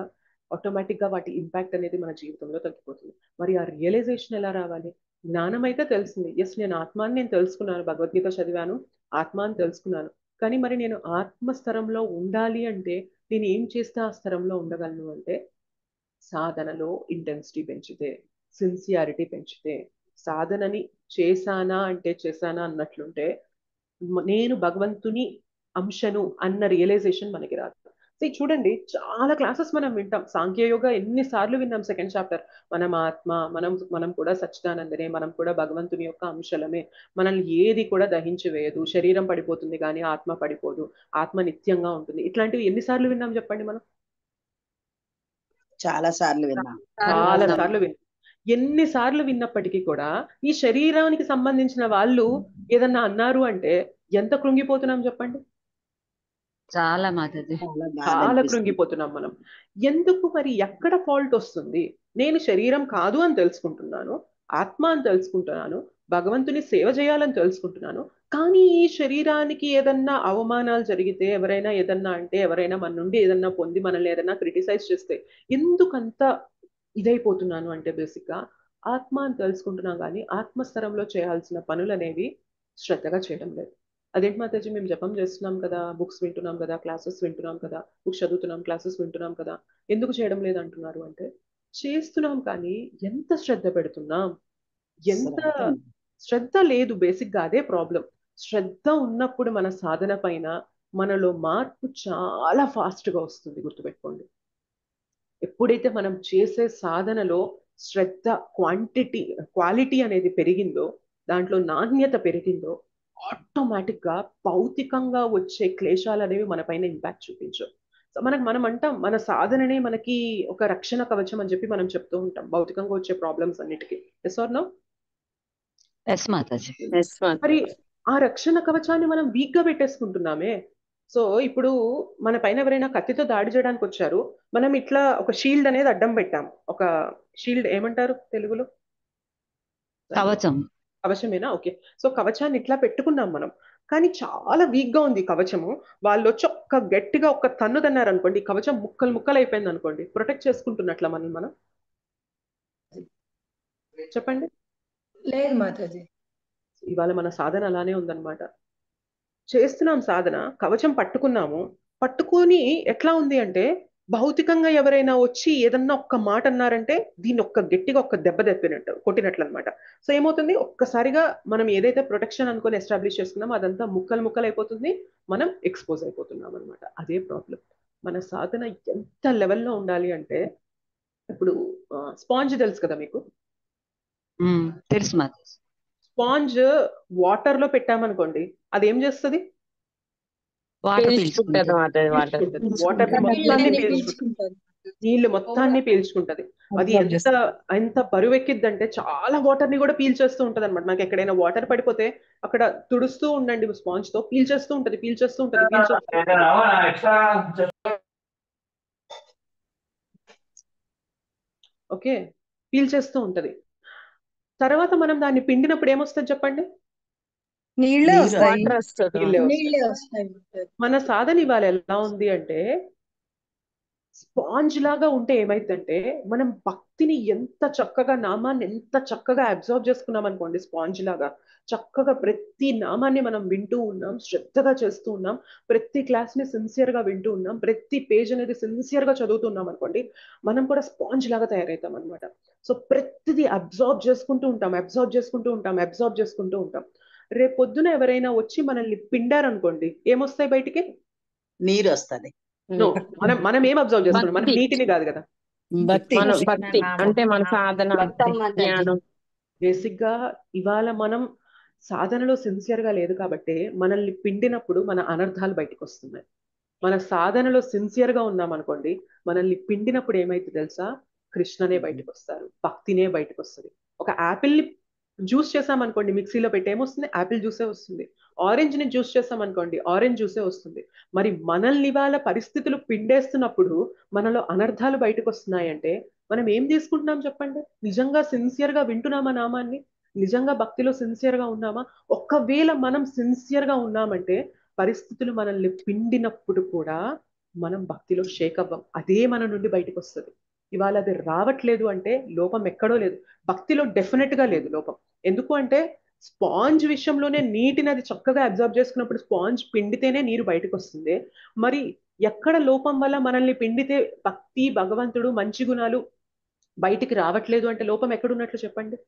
ఆటోమేటిక్ గా వాటి ఇంపాక్ట్ అనేది మన జీవితంలో తగ్గిపోతుంది. మరి ఆ రియలైజేషన్ ఎలా రావాలి? జ్ఞానం అయితే తెలిసింది, ఎస్ నేను ఆత్మాన్ని నేను తెలుసుకున్నాను, భగవద్గీత చదివాను, ఆత్మ అని తెలుసుకున్నాను. కానీ మరి నేను ఆత్మస్థరంలో ఉండాలి అంటే నేను ఏం చేస్తే ఆ స్థరంలో ఉండగలను అంటే సాధనలో ఇంటెన్సిటీ పెంచితే, సిన్సియారిటీ పెంచితే, సాధనని చేశానా అంటే చేశానా అన్నట్లుంటే నేను భగవంతుని అంశను అన్న రియలైజేషన్ మనకి రాదు. చూడండి, చాలా క్లాసెస్ మనం వింటాం, సాంఖ్యయోగ ఎన్నిసార్లు విన్నాం, సెకండ్ చాప్టర్, మనం ఆత్మ, మనం కూడా సచ్చిదానందనే, మనం కూడా భగవంతుని యొక్క అంశలమే, మనల్ని ఏది కూడా దహించి వేయదు, శరీరం పడిపోతుంది కానీ ఆత్మ పడిపోదు, ఆత్మ నిత్యంగా ఉంటుంది. ఇట్లాంటివి ఎన్నిసార్లు విన్నాం చెప్పండి మనం? చాలా సార్లు విన్నాం. చాలా సార్లు విన్నాం. ఎన్నిసార్లు విన్నప్పటికీ కూడా ఈ శరీరానికి సంబంధించిన వాళ్ళు ఏదన్నా అన్నారు అంటే ఎంత కృంగిపోతున్నాం చెప్పండి? చాలా మాతాజీ, చాలా కృంగిపోతున్నాం మనం. ఎందుకు మరి? ఎక్కడ ఫాల్ట్ వస్తుంది? నేను శరీరం కాదు అని తెలుసుకుంటున్నాను, ఆత్మ అని తెలుసుకుంటున్నాను, భగవంతుని సేవ చేయాలని తెలుసుకుంటున్నాను, కానీ ఈ శరీరానికి ఏదన్నా అవమానాలు జరిగితే, ఎవరైనా ఏదన్నా అంటే, ఎవరైనా మన నుండి ఏదన్నా పొంది మనల్ని ఏదన్నా క్రిటిసైజ్ చేస్తే ఎందుకంత ఇదైపోతున్నాను అంటే బేసిక్ గా ఆత్మ అని తెలుసుకుంటున్నాం కానీ ఆత్మస్థరంలో చేయాల్సిన పనులు అనేవి శ్రద్ధగా చేయడం లేదు. అదేంటి మాతాజీ, మేము జపం చేస్తున్నాం కదా, బుక్స్ వింటున్నాం కదా, క్లాసెస్ వింటున్నాం కదా, బుక్స్ చదువుతున్నాం, క్లాసెస్ వింటున్నాం కదా, ఎందుకు చేయడం లేదు అంటున్నారు అంటే చేస్తున్నాం కానీ ఎంత శ్రద్ధ పెడుతున్నాం, ఎంత శ్రద్ధ లేదు. బేసిక్ గా అదే ప్రాబ్లం. శ్రద్ధ ఉన్నప్పుడు మన సాధన పైన మనలో మార్పు చాలా ఫాస్ట్ గా వస్తుంది, గుర్తుపెట్టుకోండి. ఎప్పుడైతే మనం చేసే సాధనలో శ్రద్ధ, క్వాలిటీ అనేది పెరిగిందో, దాంట్లో నాణ్యత పెరిగిందో ఆటోమేటిక్ గా భౌతికంగా వచ్చే క్లేశాలు అనేవి మన పైన ఇంపాక్ట్ చూపించవు. సో మనం అంటాం మన సాధననే మనకి ఒక రక్షణ కవచం అని చెప్పి మనం చెప్తూ ఉంటాం భౌతికంగా వచ్చే ప్రాబ్లమ్స్ అన్నిటికీ. Yes or no? మరి ఆ రక్షణ కవచాన్ని మనం వీక్ గా పెట్టేసుకుంటున్నామే. సో ఇప్పుడు మన పైన ఎవరైనా కత్తితో దాడి చేయడానికి వచ్చారు, మనం ఇట్లా ఒక షీల్డ్ అనేది అడ్డం పెట్టాం. ఒక షీల్డ్ ఏమంటారు తెలుగులో? కవచం. కవచమేనా? ఓకే. సో కవచాన్ని ఇట్లా పెట్టుకున్నాం మనం, కానీ చాలా వీక్ గా ఉంది కవచము. వాళ్ళు వచ్చి ఒక్క గట్టిగా ఒక్క తన్ను తన్నారు అనుకోండి, కవచం ముక్కలు ముక్కలు అయిపోయింది అనుకోండి, ప్రొటెక్ట్ చేసుకుంటున్నట్ల మనం చెప్పండి. లేదు మాతాజీ. ఇవాళ మన సాధన అలానే ఉందన్నమాట. చేస్తున్నాం సాధన, కవచం పట్టుకున్నాము, పట్టుకొని ఎట్లా ఉంది అంటే భౌతికంగా ఎవరైనా వచ్చి ఏదన్నా ఒక్క మాట అన్నారంటే దీన్ని ఒక్క గట్టిగా ఒక్క దెబ్బ కొట్టినట్లు అనమాట. సో ఏమవుతుంది, ఒక్కసారిగా మనం ఏదైతే ప్రొటెక్షన్ అనుకొని ఎస్టాబ్లిష్ చేసుకున్నామో అదంతా ముక్కలు ముక్కలు అయిపోతుంది, మనం ఎక్స్పోజ్ అయిపోతున్నాం అనమాట. అదే ప్రాబ్లం. మన సాధన ఎంత లెవెల్లో ఉండాలి అంటే, ఇప్పుడు స్పాంజ్ తెలుసు కదా మీకు? తెలుసు మాతాజీ. స్పాంజ్ వాటర్ లో పెట్టామనుకోండి, అది ఏం చేస్తుంది? వాటర్ పీల్చుకుంటది పీల్చుకుంటుంది. మాతాజీ వాటర్. పీల్చుకుంటది. వాటర్ మొత్తాన్ని నీళ్ళని పీల్చుకుంటుంది. పీల్చుకుంటారు. నీళ్లు మొత్తాన్ని పీల్చుకుంటది. అది అబ్జర్వ్ ఎంత చేస్తాం. ఎంత బరువెక్కిద్దంటే చాలా వాటర్ ని కూడా పీల్చేస్తూ ఉంటది అనమాట. నాకు ఎక్కడైనా వాటర్ పడిపోతే అక్కడ తుడుస్తూ ఉండండి స్పాంజ్ తో, పీల్చేస్తూ ఉంటది, పీల్చేస్తూ ఉంటది, పీల్చేస్తూ ఉంటది. ఓకే, పీల్చేస్తూ ఉంటది. తర్వాత మనం దాన్ని పిండినప్పుడు ఏమొస్తుంది చెప్పండి? నీళ్ళే నీరు వస్తాయి. వాటర్ వస్తుంది. నీళ్ళే వస్తాయి. నీళ్ళే వస్తాయి మాతాజీ. మన సాధన ఇవాళ ఎలా ఉంది అంటే, స్పాంజ్ లాగా ఉంటే ఏమైందంటే, మనం భక్తిని ఎంత చక్కగా, నామాన్ని ఎంత చక్కగా అబ్జర్వ్ చేసుకున్నాం అనుకోండి, స్పాంజ్ లాగా చక్కగా ప్రతి నామాన్ని మనం వింటూ ఉన్నాం, శ్రద్ధగా చేస్తూ ఉన్నాం, ప్రతి క్లాస్ ని సిన్సియర్ గా వింటూ ఉన్నాం, ప్రతి పేజ్ అనేది సిన్సియర్ గా చదువుతున్నాం అనుకోండి, మనం కూడా స్పాంజ్ లాగా తయారవుతాం అనమాట. సో ప్రతిదీ అబ్జర్వ్ చేసుకుంటూ ఉంటాం, అబ్జర్వ్ చేసుకుంటూ ఉంటాం, అబ్జర్వ్ చేసుకుంటూ ఉంటాం. రేపు పొద్దున ఎవరైనా వచ్చి మనల్ని పిండారనుకోండి, ఏమొస్తాయి బయటికి? నీరు వస్తది. నో, మనం ఏం అబ్జర్వ్ చేసుకున్నాం? మనం భక్తి. నీటిని కాదు కదా. భక్తి మన భక్తి. భక్తి అంటే మన సాధన, భక్తం మాతాజీ. జ్ఞానం. బేసిక్ గా ఇవాళ మనం సాధనలో సిన్సియర్ గా లేదు కాబట్టి మనల్ని పిండినప్పుడు మన అనర్థాలు బయటకు వస్తున్నాయి. మన సాధనలో సిన్సియర్ గా ఉన్నాం అనుకోండి, మనల్ని పిండినప్పుడు ఏమైతే తెలుసా? కృష్ణనే బయటకు వస్తారు, భక్తినే బయటకు వస్తుంది. ఒక యాపిల్ ని జ్యూస్ చేసామనుకోండి, మిక్సీలో పెట్టి ఏమొస్తుంది? యాపిల్ జ్యూసే వస్తుంది. ఆరెంజ్ ని జ్యూస్ చేసామనుకోండి, ఆరెంజ్ జ్యూసే వస్తుంది. మరి మనల్ని ఇవాళ పరిస్థితులు పిండేస్తున్నప్పుడు మనలో అనర్థాలు బయటకు వస్తున్నాయంటే మనం ఏం తీసుకుంటున్నాం చెప్పండి? నిజంగా సిన్సియర్ గా వింటున్నామా నామాన్ని? నిజంగా భక్తిలో సిన్సియర్ గా ఉన్నామా? ఒకవేళ మనం సిన్సియర్ గా ఉన్నామంటే పరిస్థితులు మనల్ని పిండినప్పుడు కూడా మనం భక్తిలో షేక్ అవ్వం, అదే మన నుండి బయటకు వస్తుంది. ఇవాళ అది రావట్లేదు అంటే లోపం ఎక్కడో లేదు, భక్తిలో డెఫినెట్ గా లేదు లోపం. ఎందుకు అంటే స్పాంజ్ విషయంలోనే నీటిని అది చక్కగా అబ్జర్వ్ చేసుకున్నప్పుడు స్పాంజ్ పిండితేనే నీరు బయటకు వస్తుంది. మరి ఎక్కడ లోపం వల్ల మనల్ని పిండితే భక్తి, భగవంతుడు, మంచి గుణాలు బయటికి రావట్లేదు అంటే లోపం ఎక్కడున్నట్లు చెప్పండి?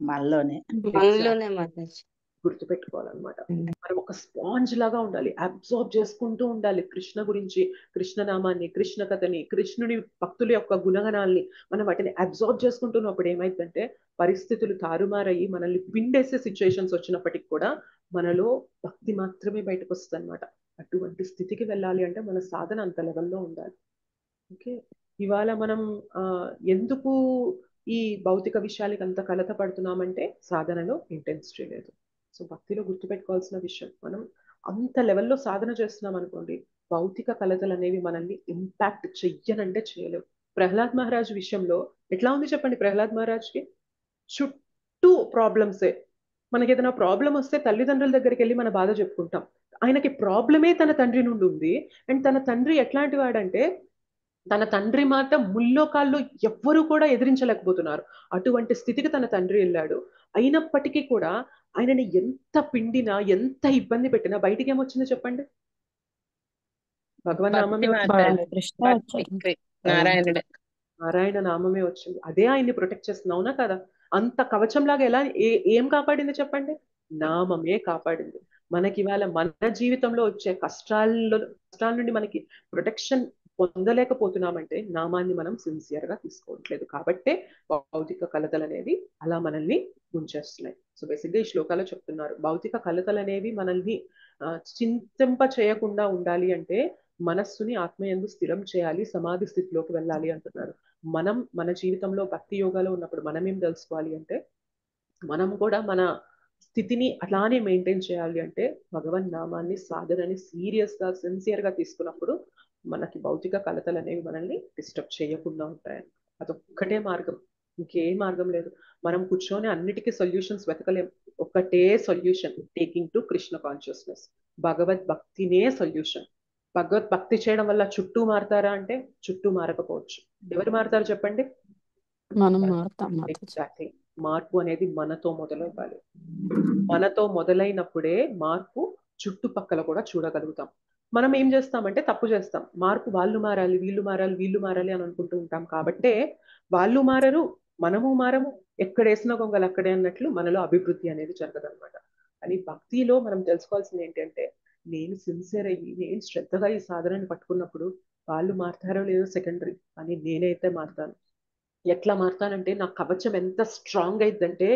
మనలోనే. మనలోనే మాతాజీ. గుర్తుపెట్టుకోవాలన్నమాట. మనం ఒక స్పాంజ్ లాగా ఉండాలి, అబ్జర్వ్ చేసుకుంటూ ఉండాలి కృష్ణ గురించి, కృష్ణనామాన్ని, కృష్ణ కథని, కృష్ణుని భక్తుల యొక్క గుణగణాల్ని మనం వాటిని అబ్జర్వ్ చేసుకుంటున్నప్పుడు ఏమైందంటే పరిస్థితులు తారుమారయ్యి మనల్ని పిండేసే సిచ్యుయేషన్స్ వచ్చినప్పటికి కూడా మనలో భక్తి మాత్రమే బయటకు వస్తుంది అనమాట. అటువంటి స్థితికి వెళ్ళాలి అంటే మన సాధన అంత లెవెల్లో ఉండాలి. ఓకే, ఇవాళ మనం ఎందుకు ఈ భౌతిక విషయాలకి అంత కలత పడుతున్నామంటే సాధనలో ఇంటెన్సిటీ లేదు. సో భక్తిలో గుర్తుపెట్టుకోవాల్సిన విషయం, మనం అంత లెవెల్లో సాధన చేస్తున్నాం అనుకోండి, భౌతిక కలతలు అనేవి మనల్ని ఇంపాక్ట్ చెయ్యనంటే చేయలేవు. ప్రహ్లాద్ మహారాజ్ విషయంలో ఎట్లా ఉంది చెప్పండి? ప్రహ్లాద్ మహారాజ్కి చుట్టూ ప్రాబ్లమ్సే. మనకి ఏదైనా ప్రాబ్లం వస్తే తల్లిదండ్రుల దగ్గరికి వెళ్ళి మన బాధ చెప్పుకుంటాం. ఆయనకి ప్రాబ్లమే తన తండ్రి నుండి ఉంది. అండ్ తన తండ్రి ఎట్లాంటి వాడంటే తన తండ్రి మాట ముల్లోకాల్లో ఎవ్వరూ కూడా ఎదిరించలేకపోతున్నారు. అటువంటి స్థితికి తన తండ్రి వెళ్ళాడు. అయినప్పటికీ కూడా ఆయనని ఎంత పిండినా, ఎంత ఇబ్బంది పెట్టినా బయటికి ఏమొచ్చిందో చెప్పండి? భగవన్ భక్తి నామమే మాతాజీ. వచ్చింది. కృష్ణ భక్తి వచ్చారు. నారాయణుడే. నారాయణ నామమే వచ్చింది, అదే ఆయన్ని ప్రొటెక్ట్ చేస్తుంది. అవునా కదా? అంత కవచంలాగా ఎలా ఏం కాపాడింది చెప్పండి? నామమే కాపాడింది. మనకి ఇవాళ మన జీవితంలో వచ్చే కష్టాల నుండి మనకి ప్రొటెక్షన్ పొందలేకపోతున్నామంటే నామాన్ని మనం సిన్సియర్ గా తీసుకోవట్లేదు కాబట్టే భౌతిక కలతలు అనేవి అలా మనల్ని ఉంచేస్తున్నాయి. సో బేసిక్ గా ఈ శ్లోకాలో చెప్తున్నారు, భౌతిక కలతలు అనేవి మనల్ని చింతింప చేయకుండా ఉండాలి అంటే మనస్సుని ఆత్మయందు స్థిరం చేయాలి, సమాధి స్థితిలోకి వెళ్ళాలి అంటున్నారు. మనం మన జీవితంలో భక్తి యోగాలో ఉన్నప్పుడు మనం ఏం తెలుసుకోవాలి అంటే, మనం కూడా మన స్థితిని అలానే మెయింటైన్ చేయాలి అంటే భగవన్ నామాన్ని, సాధనని సీరియస్ గా, సిన్సియర్ గా తీసుకున్నప్పుడు మనకి భౌతిక కలతలు అనేవి మనల్ని డిస్టర్బ్ చేయకుండా ఉంటాయి. అదొక్కటే మార్గం, ఇంకే మార్గం లేదు. మనం కూర్చొని అన్నిటికీ సొల్యూషన్స్ వెతకలేం. ఒకటే solution, taking to Krishna consciousness. భగవద్ భక్తినే సొల్యూషన్. భగవద్ భక్తి చేయడం వల్ల చుట్టూ మారతారా అంటే చుట్టూ మారకపోవచ్చు. ఎవరు మారతారు చెప్పండి? మనం మారుతాం మాతాజీ. ఎగ్జాక్ట్లీ. మార్పు అనేది మనతో మొదలవ్వాలి. మనతో మొదలైనప్పుడే మార్పు చుట్టుపక్కల కూడా చూడగలుగుతాం. మనం ఏం చేస్తామంటే తప్పు చేస్తాం, మార్పు వాళ్ళు మారాలి, వీళ్ళు మారాలి, వీళ్ళు మారాలి అని అనుకుంటూ ఉంటాం. కాబట్టే వాళ్ళు మారరు, మనము మారము, ఎక్కడేసిన గొంగలు అక్కడే అన్నట్లు మనలో అభివృద్ధి అనేది జరగదన్నమాట. అని భక్తిలో మనం తెలుసుకోవాల్సింది ఏంటంటే, నేను సిన్సియర్ అయ్యి నేను శ్రద్ధగా ఈ సాధనని పట్టుకున్నప్పుడు వాళ్ళు మారుతారో లేదో సెకండరీ, కానీ నేనైతే మారుతాను. ఎట్లా మారుతానంటే నా కవచం ఎంత స్ట్రాంగ్ అయిద్దంటే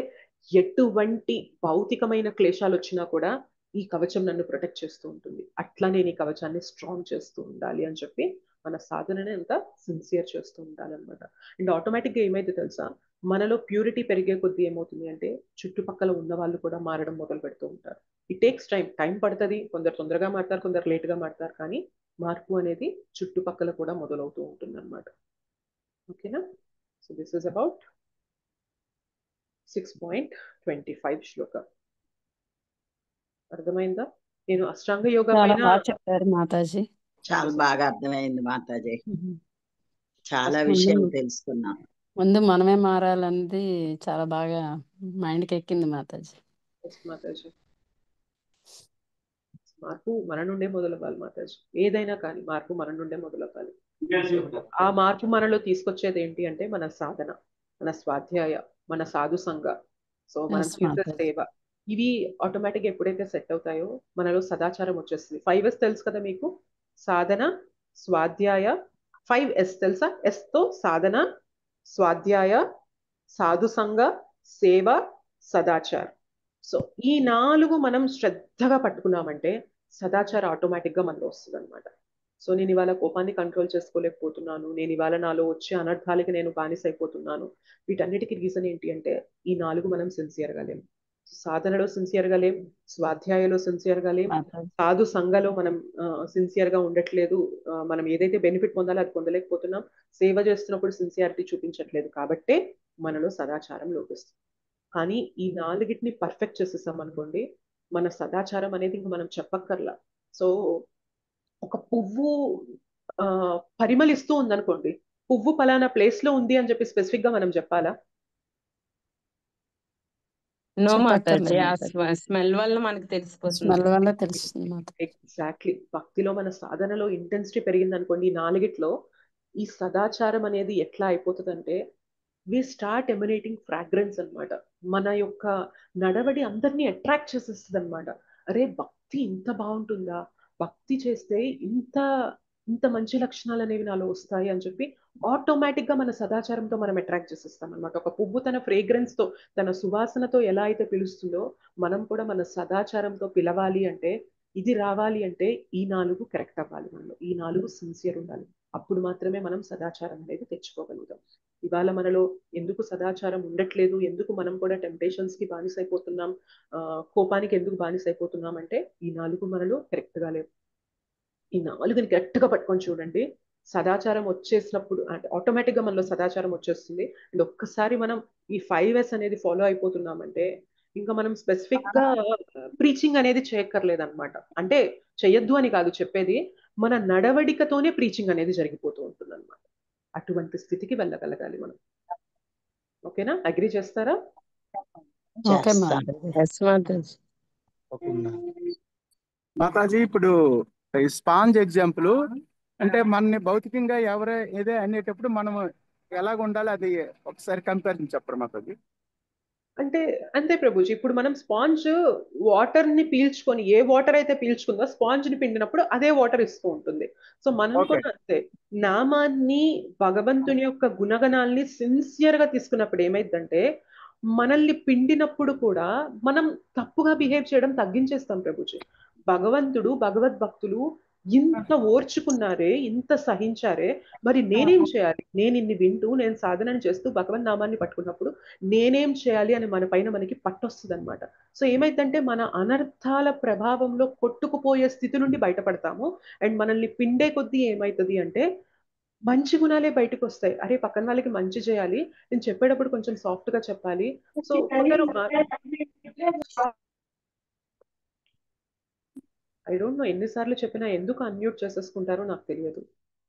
ఎటువంటి భౌతికమైన క్లేశాలు వచ్చినా కూడా ఈ కవచం నన్ను ప్రొటెక్ట్ చేస్తూ ఉంటుంది. అట్లా నేను ఈ కవచాన్ని స్ట్రాంగ్ చేస్తూ ఉండాలి అని చెప్పి మన సాధనని అంత సిన్సియర్ చేస్తూ ఉండాలన్నమాట. అండ్ ఆటోమేటిక్గా ఏమైతే తెలుసా, మనలో ప్యూరిటీ పెరిగే కొద్దీ ఏమవుతుంది అంటే చుట్టుపక్కల ఉన్న వాళ్ళు కూడా మారడం మొదలు పెడుతూ ఉంటారు. ఇట్ టేక్స్ టైం పడుతుంది. కొందరు తొందరగా మారుతారు, కొందరు లేట్గా మారుతారు, కానీ మార్పు అనేది చుట్టుపక్కల కూడా మొదలవుతూ ఉంటుంది అనమాట. ఓకేనా? సో దిస్ ఇస్ అబౌట్ 6.25 శ్లోక. అర్థమైందా? నేను అష్టాంగ యోగా చాలా పైన బాగా చెప్పారు మాతాజీ. చాలా బాగా అర్థమైంది మాతాజీ. చాలా ముందు విషయాలు తెలుసుకున్నాం. ముందు మనమే మారాలన్నది చాలా బాగా మైండ్కి ఎక్కింది మాతాజీ. మాతాజీ, మార్పు మన నుండే మొదలవ్వాలి మాతాజీ. ఏదైనా కానీ మార్పు మన నుండే మొదలవ్వాలి. ఆ మార్పు మనలో తీసుకొచ్చేది ఏంటి అంటే మన సాధన, మన స్వాధ్యాయ, మన సాధు సంఘ, సో మనం Yes, చేసే మాతాజీ. సేవ, ఇవి ఆటోమేటిక్గా ఎప్పుడైతే సెట్ అవుతాయో మనలో సదాచారం వచ్చేస్తుంది. 5S తెలుసు కదా మీకు? సాధన, స్వాధ్యాయ, 5S తెలుసా? S తో సాధన, స్వాధ్యాయ, సాధు సంఘ, సేవ, సదాచార్. సో ఈ 4 మనం శ్రద్ధగా పట్టుకున్నామంటే సదాచారం ఆటోమేటిక్గా మనలో వస్తుంది అనమాట. సో నేను ఇవాళ కోపాన్ని కంట్రోల్ చేసుకోలేకపోతున్నాను, నేను ఇవాళ నాలో వచ్చే అనర్థాలకి నేను బానిసైపోతున్నాను, వీటన్నిటికీ రీజన్ ఏంటి అంటే ఈ 4 మనం సిన్సియర్గా లేం. సాధనలో సిన్సియర్గా లేం, స్వాధ్యాయంలో సిన్సియర్గా లేం, మాతాజీ. సాధు సంఘలో మనం సిన్సియర్గా ఉండట్లేదు, మనం ఏదైతే బెనిఫిట్ పొందాలో అది పొందలేకపోతున్నాం, సేవ చేస్తున్నప్పుడు సిన్సియారిటీ చూపించట్లేదు, కాబట్టే మనలో సదాచారం లోపిస్తుంది. కానీ ఈ 4టిని పర్ఫెక్ట్ చేసేసాం అనుకోండి, మన సదాచారం అనేది ఇంకా మనం చెప్పక్కర్లా. సో ఒక పువ్వు పరిమళిస్తూ ఉందనుకోండి, పువ్వు పలానా ప్లేస్ లో ఉంది అని చెప్పి స్పెసిఫిక్ గా మనం చెప్పాలా? నో చెప్పక్కర్లేదు మాతాజీ, ఆ మాతాజీ. స్మెల్ వల్ల మనకు తెలిసిపోతుంది. స్మెల్ వల్ల తెలుస్తుంది మాతాజీ. ఎగ్జాక్ట్లీ. భక్తిలో మన సాధనలో ఇంటెన్సిటీ పెరిగింది అనుకోండి, ఈ 4టిలో ఈ సదాచారం అనేది ఎట్లా అయిపోతుందంటే వి స్టార్ట్ ఎమినేటింగ్ ఫ్రాగ్రెన్స్ అన్నమాట. మన యొక్క నడవడి అందరినీ అట్రాక్ట్ చేసేస్తుంది అనమాట. అరే భక్తి ఇంత బాగుంటుందా, భక్తి చేస్తే ఇంత ఇంత మంచి లక్షణాలు అనేవి నాలో వస్తాయి అని చెప్పి ఆటోమేటిక్ గా మన సదాచారంతో మనం అట్రాక్ట్ చేసేస్తాం అనమాట. ఒక పువ్వు తన ఫ్రేగ్రెన్స్ తో, తన సువాసనతో ఎలా అయితే పిలుస్తుందో మనం కూడా మన సదాచారంతో పిలవాలి అంటే, ఇది రావాలి అంటే ఈ 4 కరెక్ట్ అవ్వాలి మనలో, ఈ 4 సిన్సియర్ ఉండాలి. అప్పుడు మాత్రమే మనం సదాచారం అనేది తెచ్చుకోగలుగుతాం. ఇవాళ మనలో ఎందుకు సదాచారం ఉండట్లేదు, ఎందుకు మనం కూడా టెంప్టేషన్స్ కి బానిసైపోతున్నాం, కోపానికి ఎందుకు బానిసైపోతున్నాం అంటే ఈ 4 మనలో కరెక్ట్ గా లేవు. ఈ 4ని గట్టిగా పట్టుకొని చూడండి, సదాచారం వచ్చేసినప్పుడు అంటే ఆటోమేటిక్ గా మనలో సదాచారం వచ్చేస్తుంది. అండ్ ఒక్కసారి మనం ఈ 5S అనేది ఫాలో అయిపోతున్నామంటే ఇంకా మనం స్పెసిఫిక్ గా ప్రీచింగ్ అనేది చేయక్కర్లేదు అనమాట. అంటే చెయ్యొద్దు అని కాదు చెప్పేది, మన నడవడికతోనే ప్రీచింగ్ అనేది జరిగిపోతూ ఉంటుంది అనమాట. అటువంటి స్థితికి వెళ్ళగలగాలి మనం. ఓకేనా? అగ్రి చేస్తారా? ఓకే చేస్తాను. మాతాజీ. ఎస్ మాతాజీ. మాతాజీ, ఇప్పుడు ఈ స్పాంజ్ ఎగ్జాంపుల్ అంటే మనని భౌతికంగా ఎవరే ఏదే అనేటప్పుడు మనం ఎలాగ ఉండాలి, అది ఒకసారి కంపారిజన్ చెప్పరు మాతాజీ? అంటే అంతే ప్రభుజీ, ఇప్పుడు మనం స్పాంజ్ వాటర్ ని పీల్చుకొని, ఏ వాటర్ అయితే పీల్చుకుందో స్పాంజ్ ని పిండినప్పుడు అదే వాటర్ ఇస్తూ ఉంటుంది. సో మనం ఓకే. కూడా అంతే, నామాన్ని, భగవంతుని యొక్క గుణగణాల్ని సిన్సియర్ గా తీసుకున్నప్పుడు ఏమైందంటే మనల్ని పిండినప్పుడు కూడా మనం తప్పుగా బిహేవ్ చేయడం తగ్గించేస్తాం ప్రభుజీ. భగవంతుడు, భగవద్భక్తులు ఇంత ఓర్చుకున్నారే, ఇంత సహించారే, మరి నేనేం చేయాలి? నేను ఇన్ని వింటూ, నేను సాధన చేస్తూ భగవన్ నామాన్ని పట్టుకున్నప్పుడు నేనేం చేయాలి అని మన పైన మనకి పట్టొస్తుంది అనమాట. సో ఏమైందంటే మన అనర్థాల ప్రభావంలో కొట్టుకుపోయే స్థితి నుండి బయటపడతాము. అండ్ మనల్ని పిండే కొద్దీ ఏమవుతుంది అంటే మంచి గుణాలే బయటకు వస్తాయి. అరే పక్కన వాళ్ళకి మంచి చేయాలి, నేను చెప్పేటప్పుడు కొంచెం సాఫ్ట్ గా చెప్పాలి. సో కొందరు ఐ డోంట్ నో ఎన్నిసార్లు చెప్పినా ఎందుకు అన్మ్యూట్ చేసేసుకుంటారో నాకు తెలియదు.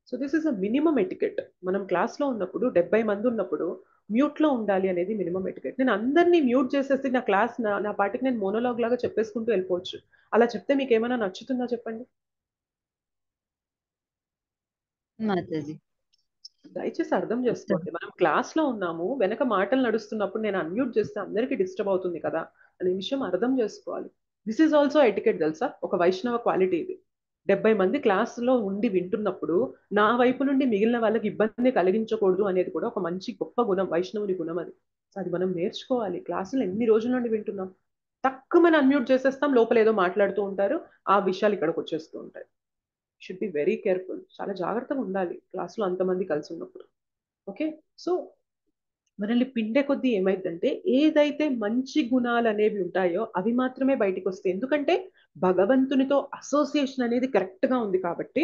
So this is a minimum etiquette. మనం క్లాస్లో ఉన్నప్పుడు 70 మంది ఉన్నప్పుడు మ్యూట్లో ఉండాలి అనేది మినిమం ఎటికెట్. నేను అందరినీ మ్యూట్ చేసేసి నా క్లాస్ నా పాటికి నేను మోనోలాగ్ లాగా చెప్పేసుకుంటూ వెళ్ళిపోవచ్చు. అలా చెప్తే మీకు ఏమైనా నచ్చుతుందా చెప్పండి? మాతాజీ. దయచేసి అర్థం చేసుకోండి, మనం క్లాస్లో ఉన్నాము, వెనక మాటలు నడుస్తున్నప్పుడు నేను అన్మ్యూట్ చేస్తే అందరికీ డిస్టర్బ్ అవుతుంది కదా అనే విషయం అర్థం చేసుకోవాలి. దిస్ ఈజ్ ఆల్సో ఎటికెట్ తెలుసా, ఒక వైష్ణవ క్వాలిటీ ఇది. 70 మంది క్లాసులో ఉండి వింటున్నప్పుడు నా వైపు నుండి మిగిలిన వాళ్ళకి ఇబ్బంది కలిగించకూడదు అనేది కూడా ఒక మంచి గొప్ప గుణం, వైష్ణవుని గుణం అది. అది మనం నేర్చుకోవాలి. క్లాసులు ఎన్ని రోజుల నుండి వింటున్నాం, తక్కువ మనం అన్మ్యూట్ చేసేస్తాం, లోపల ఏదో మాట్లాడుతూ ఉంటారు, ఆ విషయాలు ఇక్కడికి వచ్చేస్తూ ఉంటాయి. షుడ్ బి వెరీ కేర్ఫుల్, చాలా జాగ్రత్తగా ఉండాలి క్లాసులో అంతమంది కలిసి ఉన్నప్పుడు. ఓకే, సో మనల్ని పిండే కొద్దీ ఏమైందంటే ఏదైతే మంచి గుణాలు అనేవి ఉంటాయో అవి మాత్రమే బయటికి వస్తాయి. ఎందుకంటే భగవంతునితో అసోసియేషన్ అనేది కరెక్ట్ గా ఉంది కాబట్టి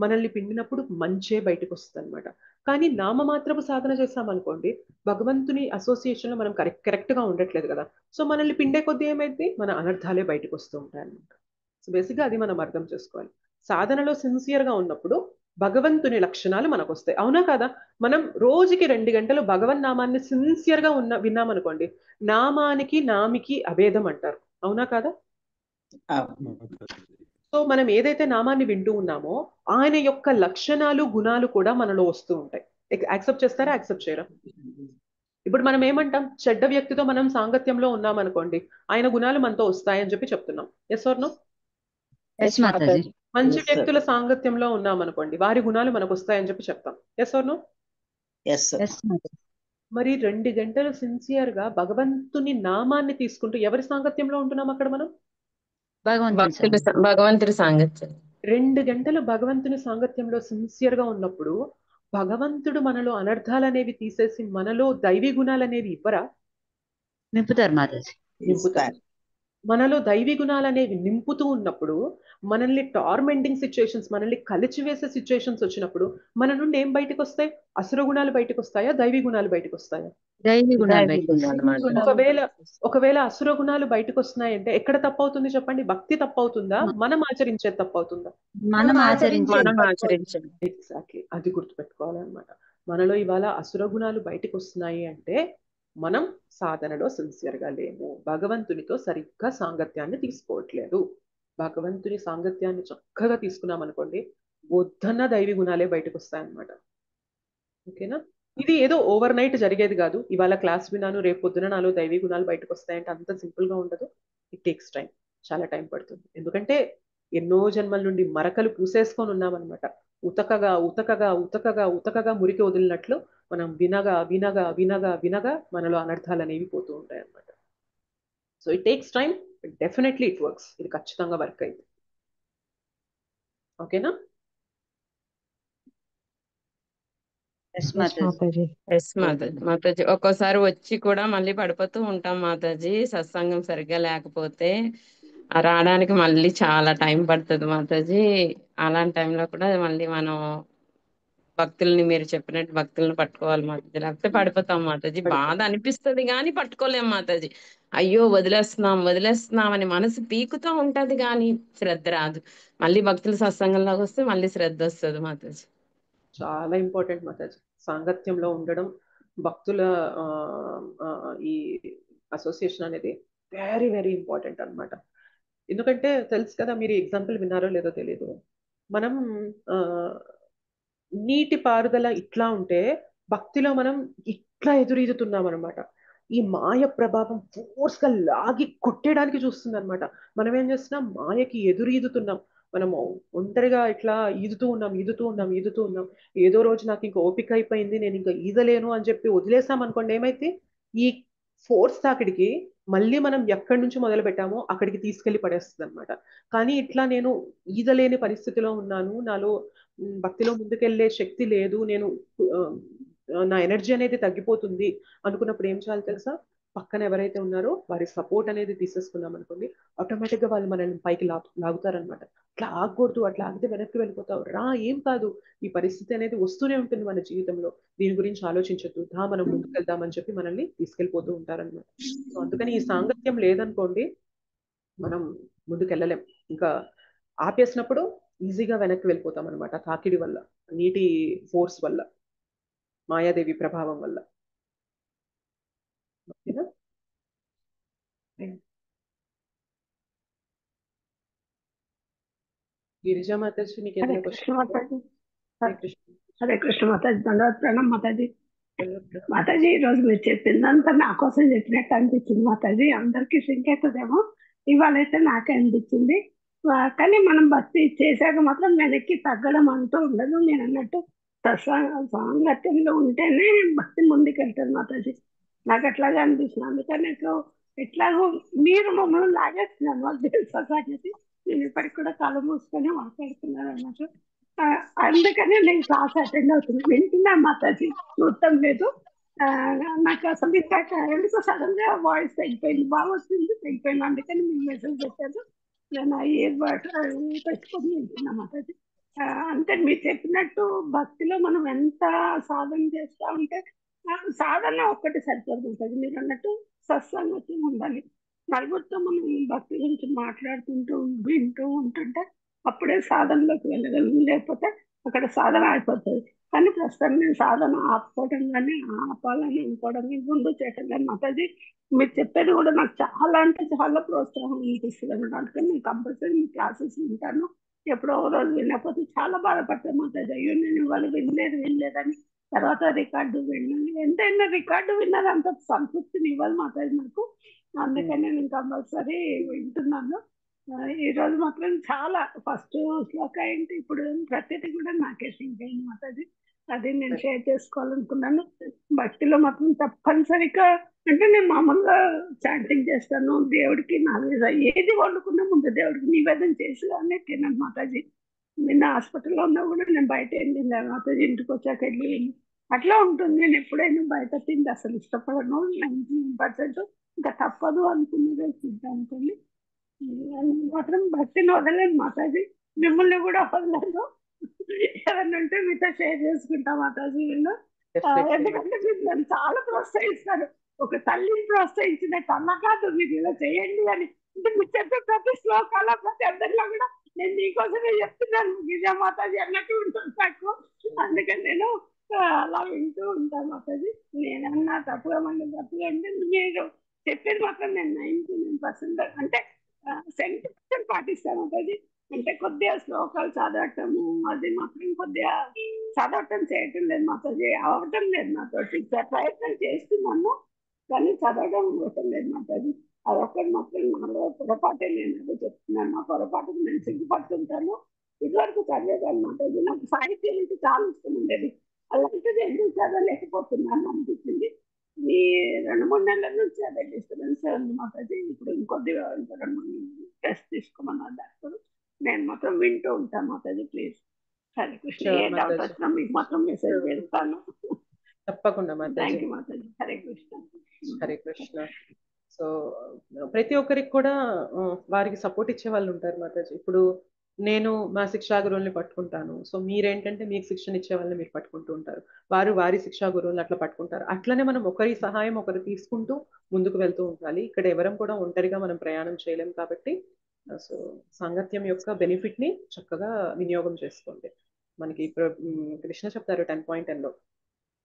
మనల్ని పిండినప్పుడు మంచే బయటకు వస్తుంది అనమాట. కానీ నామమాత్రపు సాధన చేస్తామనుకోండి, భగవంతుని అసోసియేషన్ లో మనం కరెక్ట్ గా ఉండట్లేదు కదా. సో మనల్ని పిండే కొద్దీ ఏమైంది, మన అనర్థాలే బయటకు వస్తూ ఉంటాయి అనమాట. సో బేసిక్గా అది మనం అర్థం చేసుకోవాలి. సాధనలో సిన్సియర్ గా ఉన్నప్పుడు భగవంతుని లక్షణాలు మనకు వస్తాయి. అవునా కదా? మనం రోజుకి 2 గంటలు భగవన్ నామాన్ని సిన్సియర్ గా విన్నామనుకోండి, నామానికి నామికి అభేదం అంటారు. అవునా కదా? సో మనం ఏదైతే నామాన్ని వింటూ ఉన్నామో ఆయన యొక్క లక్షణాలు గుణాలు కూడా మనలో వస్తూ ఉంటాయి. యాక్సెప్ట్ చేస్తారా, యాక్సెప్ట్ చేయరా? ఇప్పుడు మనం ఏమంటాం, చెడ్డ వ్యక్తితో మనం సాంగత్యంలో ఉన్నాం అనుకోండి, ఆయన గుణాలు మనతో వస్తాయని చెప్పి చెప్తున్నాం. Yes or no? ఎస్ మాతాజీ. మంచి వ్యక్తుల సాంగత్యంలో ఉన్నాం అనుకోండి, వారి గుణాలు మనకు వస్తాయని చెప్పి చెప్తాం. Yes or no? Yes yes మాతాజీ. మరి 2 గంటలు సిన్సియర్ గా భగవంతుని నామాన్ని తీసుకుంటూ ఎవరి సాంగత్యంలో ఉంటున్నాం అక్కడ మనం? భగవంతుడి సాంగత్యం. 2 గంటలు భగవంతుని సాంగత్యంలో సిన్సియర్ గా ఉన్నప్పుడు భగవంతుడు మనలో అనర్థాలు అనేవి తీసేసి మనలో దైవీ గుణాలు అనేవి ఇవ్వరా? నింపుతారు మాతాజీ. నింపుతారు. మనలో దైవీ గుణాలు అనేవి నింపుతూ ఉన్నప్పుడు మనల్ని టార్మెంటింగ్ సిచ్యుయేషన్స్, మనల్ని కలిచివేసే సిచ్యుయేషన్స్ వచ్చినప్పుడు మన నుండి ఏం బయటకు వస్తాయి? అసుర గుణాలు బయటకు వస్తాయా, దైవీ గుణాలు బయటకు వస్తాయా? దైవీ గుణాలు బయటకు వస్తాయి. ఒకవేళ అసుర గుణాలు బయటకు వస్తున్నాయంటే ఎక్కడ తప్పవుతుంది చెప్పండి? భక్తి తప్పవుతుందా, మనం ఆచరించేది తప్పవుతుందా? మనం ఆచరించాలి. ఎగ్జాక్ట్లీ, అది గుర్తుపెట్టుకోవాలన్నమాట. మనలో ఇవాళ అసుర గుణాలు బయటకు వస్తున్నాయి అంటే మనం సాధనలో సిన్సియర్ గా లేము, భగవంతునితో సరిగ్గా సాంగత్యాన్ని తీసుకోవట్లేదు. భగవంతుని సాంగత్యాన్ని చక్కగా తీసుకున్నాం అనుకోండి, వద్దన్న దైవీ గుణాలే బయటకు వస్తాయన్నమాట. ఓకేనా? ఇది ఏదో ఓవర్ నైట్ జరిగేది కాదు. ఇవాళ క్లాస్ విన్నాను, రేపు పొద్దున నాలో దైవీ గుణాలు బయటకు వస్తాయంటే అంత సింపుల్ గా ఉండదు. ఇట్ టేక్స్ టైం, చాలా టైం పడుతుంది. ఎందుకంటే ఎన్నో జన్మల నుండి మరకలు పూసేసుకొని ఉన్నామన్నమాట. ఉతకగా ఉతకగా ఉతకగా ఉతకగా మురికి వదిలినట్లు మనం వినగా వినగా వినగా వినగా మనలో అనర్థాలు అనేవి పోతూ ఉంటాయి అన్నమాట. So it takes time, definitely it works. ఇది ఖచ్చితంగా వర్క్ అయింది. ఓకేనా? ఎస్ మాతాజీ. ఎస్ మాతాజీ. ఒక్కోసారి వచ్చి కూడా మళ్ళీ పడిపోతూ ఉంటాం మాతాజీ, సత్సంగం సరిగ్గా లేకపోతే రావడానికి మళ్ళీ చాలా టైం పడుతుంది మాతాజీ. అలాంటి టైంలో కూడా మళ్ళీ మనం భక్తుల్ని, మీరు చెప్పినట్టు భక్తుల్ని పట్టుకోవాలి మాతాజీ, లేకపోతే పడిపోతాం మాతాజీ. బాధ అనిపిస్తుంది కానీ పట్టుకోలేం మాతాజీ. అయ్యో వదిలేస్తున్నాం అని మనసు పీకుతూ ఉంటది కానీ శ్రద్ధ రాదు. మళ్ళీ భక్తుల సత్సంగంలోకి వస్తే మళ్ళీ శ్రద్ధ వస్తుంది మాతాజీ. చాలా ఇంపార్టెంట్ మాతాజీ సాంగత్యంలో ఉండడం, భక్తుల ఈ అసోసియేషన్ అనేది వెరీ వెరీ ఇంపార్టెంట్ అన్నమాట. ఎందుకంటే తెలుసు కదా, మీరు ఎగ్జాంపుల్ విన్నారో లేదో తెలియదు, మనం నీటి పారుదల ఇట్లా ఉంటే భక్తిలో మనం ఇట్లా ఎదురీదుతున్నాం అనమాట. ఈ మాయ ప్రభావం ఫోర్స్ గా లాగి కొట్టేయడానికి చూస్తుంది అనమాట. మనం ఏం చేస్తున్నాం, మాయకి ఎదురీదుతున్నాం. మనము ఒంటరిగా ఇట్లా ఈదుతూ ఉన్నాం. ఏదో రోజు నాకు ఇంకా ఓపిక అయిపోయింది, నేను ఇంకా ఈదలేను అని చెప్పి వదిలేసాం అనుకోండి, ఏమైతే ఈ ఫోర్స్ తాకిడికి మళ్ళీ మనం ఎక్కడి నుంచి మొదలు పెట్టామో అక్కడికి తీసుకెళ్లి పడేస్తుంది అనమాట. కానీ ఇట్లా నేను ఈదలేని పరిస్థితిలో ఉన్నాను, నాలో భక్తిలో ముందుకెళ్లే శక్తి లేదు, నేను నా ఎనర్జీ అనేది తగ్గిపోతుంది అనుకున్నప్పుడు ఏం చేయాలి తెలుసా? పక్కన ఎవరైతే ఉన్నారో వారి సపోర్ట్ అనేది తీసేసుకున్నాం అనుకోండి, ఆటోమేటిక్ గా వాళ్ళు మనల్ని పైకి లాగుతారనమాట. అట్లా ఆగకూడదు, అట్లా ఆగితే వెనక్కి వెళ్ళిపోతావు రా, ఏం కాదు, ఈ పరిస్థితి అనేది వస్తూనే ఉంటుంది మన జీవితంలో, దీని గురించి ఆలోచించొద్దు, దా మనం ముందుకు వెళ్దామని చెప్పి మనల్ని తీసుకెళ్ళిపోతూ ఉంటారనమాట. సో అందుకని ఈ సాంగత్యం లేదనుకోండి మనం ముందుకెళ్ళలేం. ఇంకా ఆపేసినప్పుడు ఈజీగా వెనక్కి వెళ్ళిపోతాం అనమాట, తాకిడి వల్ల, నీటి ఫోర్స్ వల్ల, మాయాదేవి ప్రభావం వల్ల. ఓకేనా? గిరిజా మాతాజీ, మీకు ఏదైనా క్వశ్చన్? హరే కృష్ణ మాతాజీ. ధన్యవాద ప్రణాం మాతాజీ. మాతాజీ, ఈరోజు మీరు చెప్పిందంతా నా కోసం చెప్పినట్టు అనిపించింది మాతాజీ. అందరికీ సింక్ అవుతుందేమో, ఇవాళ అయితే నాకే అనిపించింది. కానీ మనం భక్తి చేశాక మాత్రం వెనక్కి తగ్గడం అంటూ ఉండదు. నేను అన్నట్టు సాంగత్యంలో ఉంటేనే భక్తి ముందుకెళ్తారు మాతాజీ. నాకు అట్లాగే అనిపిస్తుంది. అందుకని ఎట్లాగో మీరు మమ్మల్ని లాగేస్తున్నారు, మాకు తెలుసా సంగతి. నేను ఇప్పటికి కూడా కళ్ళు మూసుకొని మాట్లాడుతున్నాను అన్నట్టు. అందుకనే నేను క్లాస్ అటెండ్ అవుతున్నాను, వింటున్నా మాతాజీ, చూడటం లేదు. నాకు అసలు ఎందుకో సడన్ గా వాయిస్ తగ్గిపోయింది, బాగా వచ్చింది, తగ్గిపోయింది. అందుకని మీకు మెసేజ్ పెట్టాను. నేను ఇయర్ బడ్ పెట్టుకొని వింటున్నా మాతాజీ. అంటే మీరు చెప్పినట్టు భక్తిలో మనం ఎంత సాధన చేస్తా ఉంటే సాధన ఒక్కటి సరిపోదు ఉంటుంది. మీరు అన్నట్టు సత్సంగతి ఉండాలి. నలుగురితో మనం భక్తి గురించి మాట్లాడుతుంటూ వింటూ ఉంటుంటే అప్పుడే సాధనలోకి వెళ్ళగలం, లేకపోతే అక్కడ సాధన అయిపోతుంది. కానీ ప్రస్తుతం నేను సాధన ఆపుకోవడం కానీ ఆపాలని అనుకోవడం కానీ ముందు చేయటం కానీ మాతాజీ మీరు చెప్పేది కూడా నాకు చాలా అంటే చాలా ప్రోత్సాహం అనిపిస్తుంది అన్నమాట. అందుకని నేను కంపల్సరీ మీ క్లాసెస్ వింటాను. ఎప్పుడో ఓ రోజు వినకపోతే చాలా బాధపడతాను మాతాజీ, అయ్యో నేను ఇవాళ వినలేదని. తర్వాత రికార్డు విన్నాను, ఎంతైనా రికార్డు విన్నది అంత సంతృప్తిని ఇవ్వాలి మాతాజీ నాకు. అందుకని నేను కంపల్సరీ వింటున్నాను. ఈ రోజు మాత్రం చాలా ఫస్ట్ శ్లోక ఏంటి ఇప్పుడు ప్రతిదీ కూడా నాకే సింక్ అయింది మాతాజీ. అది నేను షేర్ చేసుకోవాలనుకున్నాను. భక్తిలో మాత్రం తప్పనిసరిగా అంటే నేను మామూలుగా చాంటింగ్ చేస్తాను, దేవుడికి నాలుగు ఏది వండుకున్నా ముందు దేవుడికి నివేదన చేసి అనే తిన్నాను మాతాజీ. నిన్న హాస్పిటల్లో ఉన్నా కూడా నేను బయట వెళ్ళింది మాతాజీ, ఇంటికి వచ్చాక వెళ్ళి అట్లా ఉంటుంది. నేను ఎప్పుడైనా బయట తిండి అసలు ఇష్టపడను, 99% ఇంకా తప్పదు అనుకున్నదే సిద్ధాంతం. మాత్రం భక్తిని వదలేదు మాతాజీ, మిమ్మల్ని కూడా వదలను. ఏదన్నా ఉంటే మీతో షేర్ చేసుకుంటా మాతాజీ నేను. ఎందుకంటే మీరు నన్ను చాలా ప్రోత్సహిస్తారు. ఒక తల్లిని ప్రోత్సహించినట్టు అన్న కాదు, మీరు ఇలా చేయండి అని. అంటే మీరు చెప్పే ప్రతి శ్లోకాల ప్రతి అందరిలో కూడా నేను నీకోసమే చెప్తున్నాను గిరిజా మాతాజీ అన్నట్టు ఉంటుంది నాకు. అందుకని నేను అలా వింటూ ఉంటాను మాతాజీ. నేనన్నా తప్పుగా మళ్ళీ తప్పుగా అంటే మీరు చెప్పేది మాత్రం నేను 99% అంటే 70% పాటిస్తాను మాతాజీ. అంటే కొద్దిగా శ్లోకాలు చదవటము అది మాత్రం కొద్దిగా చదవటం చేయటం లేదు మాతాజీ, అవటం లేదు నాతో. ప్రయత్నం చేస్తున్నాను కానీ చదవడం అవటం లేదు మాతాజీ. అదొక్కటి మాత్రం నాలో పొరపాటే, నేను అదే చెప్తున్నాను. నా పొరపాటుకు నేను సిగ్గుపడుతుంటాను. ఇదివరకు చదివేదాన్ని మాతాజీ. నాకు సాహిత్యం అంటే చాలా ఇష్టం ఉండేది, అలాంటిది ఎందుకు చదవలేకపోతున్నాను అనిపించింది. ఈ 2-3 నెలల నుంచి అదే డిస్టర్బెన్స్ ఉంది మాతాజీ. ఇప్పుడు ఇంకో 2 టెస్ట్ తీసుకోమన్నారు డాక్టర్. నేను మాత్రం వింటూ ఉంటాను Mataji. Please Hare Krishna, A doubt వచ్చినా మీకు మాత్రం మెసేజ్ పెడతాను. తప్పకుండా Mataji. Thank you Mataji. Hare Krishna. Hare Krishna. So ప్రతి ఒక్కరికి కూడా వారికి సపోర్ట్ ఇచ్చే వాళ్ళు ఉంటారు మాతాజీ. ఇప్పుడు నేను మా శిక్షా గురువుల్ని పట్టుకుంటాను, సో మీరేంటంటే మీకు శిక్షణ ఇచ్చే వాళ్ళని మీరు పట్టుకుంటూ ఉంటారు, వారు వారి శిక్షా గురువులను అట్లా పట్టుకుంటారు. అట్లనే మనం ఒకరి సహాయం ఒకరు తీసుకుంటూ ముందుకు వెళ్తూ ఉండాలి. ఇక్కడ ఎవరం కూడా ఒంటరిగా మనం ప్రయాణం చేయలేం కాబట్టి సో సాంగత్యం యొక్క బెనిఫిట్ ని చక్కగా వినియోగం చేసుకోండి. మనకి కృష్ణ చెప్తారు 10.10లో,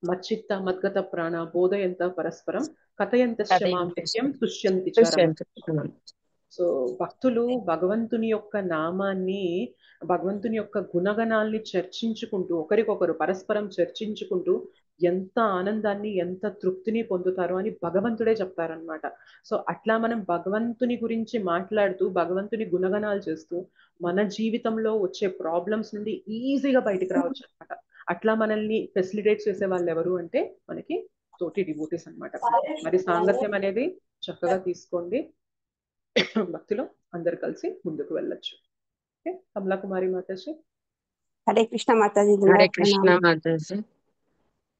మచ్చిత్త మద్గత ప్రాణ బోధయంత పరస్పరం కథయంత నిత్యం తుష్యంతి. సో భక్తులు భగవంతుని యొక్క నామాన్ని, భగవంతుని యొక్క గుణగణాల్ని చర్చించుకుంటూ ఒకరికొకరు పరస్పరం చర్చించుకుంటూ ఎంత ఆనందాన్ని ఎంత తృప్తిని పొందుతారు అని భగవంతుడే చెప్తారనమాట. సో అట్లా మనం భగవంతుని గురించి మాట్లాడుతూ భగవంతుని గుణగణాలు చేస్తూ మన జీవితంలో వచ్చే ప్రాబ్లమ్స్ నుండి ఈజీగా బయటికి రావచ్చు అనమాట. అట్లా మనల్ని ఫెసిలిటేట్ చేసే వాళ్ళు ఎవరు అంటే మనకి తోటి డివోటీస్ అనమాట. మరి సాంగత్యం అనేది చక్కగా తీసుకోండి, భక్తిలో అందరు కలిసి ముందుకు వెళ్ళొచ్చు. ఓకే, కమలా కుమారి మాతాజీ. హరే కృష్ణ మాతాజీ. హరే కృష్ణ మాతాజీ.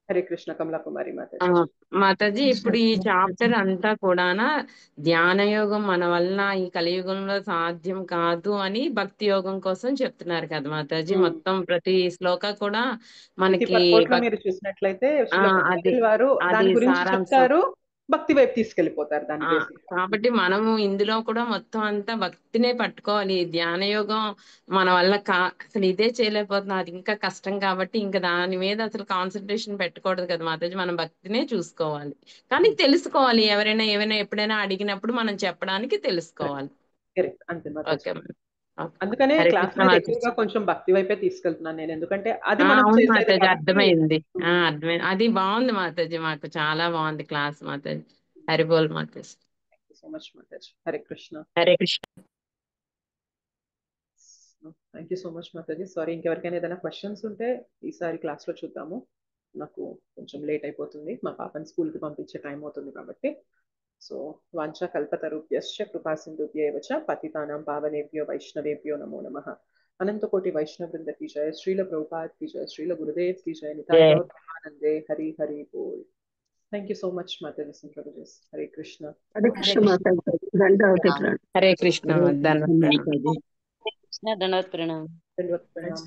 హరే కృష్ణ కమలా కుమారి మాతాజీ. మాతాజీ ఇప్పుడు ఈ చాప్టర్ అంతా కూడా ధ్యాన యోగం మన వల్ల ఈ కలియుగంలో సాధ్యం కాదు అని భక్తి యోగం కోసం చెప్తున్నారు కదా మాతాజీ. మొత్తం ప్రతి శ్లోక కూడా మనకి మీరు చూసినట్లయితే వారు దాని గురించి చెప్తారు, భక్తి వైపు తీసుకెళ్లిపోతారు దాని. కాబట్టి మనము ఇందులో కూడా మొత్తం అంతా భక్తినే పట్టుకోవాలి. ధ్యాన యోగం మన వల్ల అసలు ఇదే చేయలేకపోతున్నాం, అది ఇంకా కష్టం కాబట్టి ఇంకా దాని మీద అసలు కాన్సన్ట్రేషన్ పెట్టకూడదు కదా మాతాజీ. మనం భక్తినే చూసుకోవాలి కానీ తెలుసుకోవాలి, ఎవరైనా ఏమైనా ఎప్పుడైనా అడిగినప్పుడు మనం చెప్పడానికి తెలుసుకోవాలి. అందుకనే క్లాస్ మీద ఎక్కువగా కొంచెం భక్తి వైపే తీసుకెళ్తున్నాను నేను, ఎందుకంటే అది మాతాజీ అర్థమైంది. అది బాగుంది మాతాజీ, మాకు చాలా బాగుంది క్లాస్ మాతాజీ. హరి బోల్ మాతాజీ. సో మచ్ మాతాజీ. Hare Krishna. Hare Krishna. Thank you so much మాతాజీ. సారీ, ఇంకెవరికైనా ఏదైనా క్వశ్చన్స్ ఉంటే ఈసారి క్లాస్లో చూద్దాము. నాకు కొంచెం లేట్ అయిపోతుంది, మా పాపని స్కూల్కి పంపించే టైం అవుతుంది కాబట్టి. సో వాంఛా కల్పతరుభ్యశ్చ కృపా సింధుభ్యేవ చ పతితానాం పావనేభ్యో వైష్ణవేభ్యో నమో నమః. అనంతకోటి వైష్ణవ వృంద की जय, శ్రీల ప్రభుపాద్ की जय, శ్రీల గురుదేవ్ की जय, నితాయ గౌర ప్రేమానందే, హరి హరి బోల్. థ్యాంక్ యూ సో మచ్ మాతాజీ సింప్రభుజీస్. హరే కృష్ణ. హరే కృష్ణ మాతాజీ. దండవతి ప్రణామం. హరే కృష్ణ. ధన్యవాదాలు. మాతాజీ. ధన్యవాద ప్రణామం. ధన్యవాద ప్రణామం.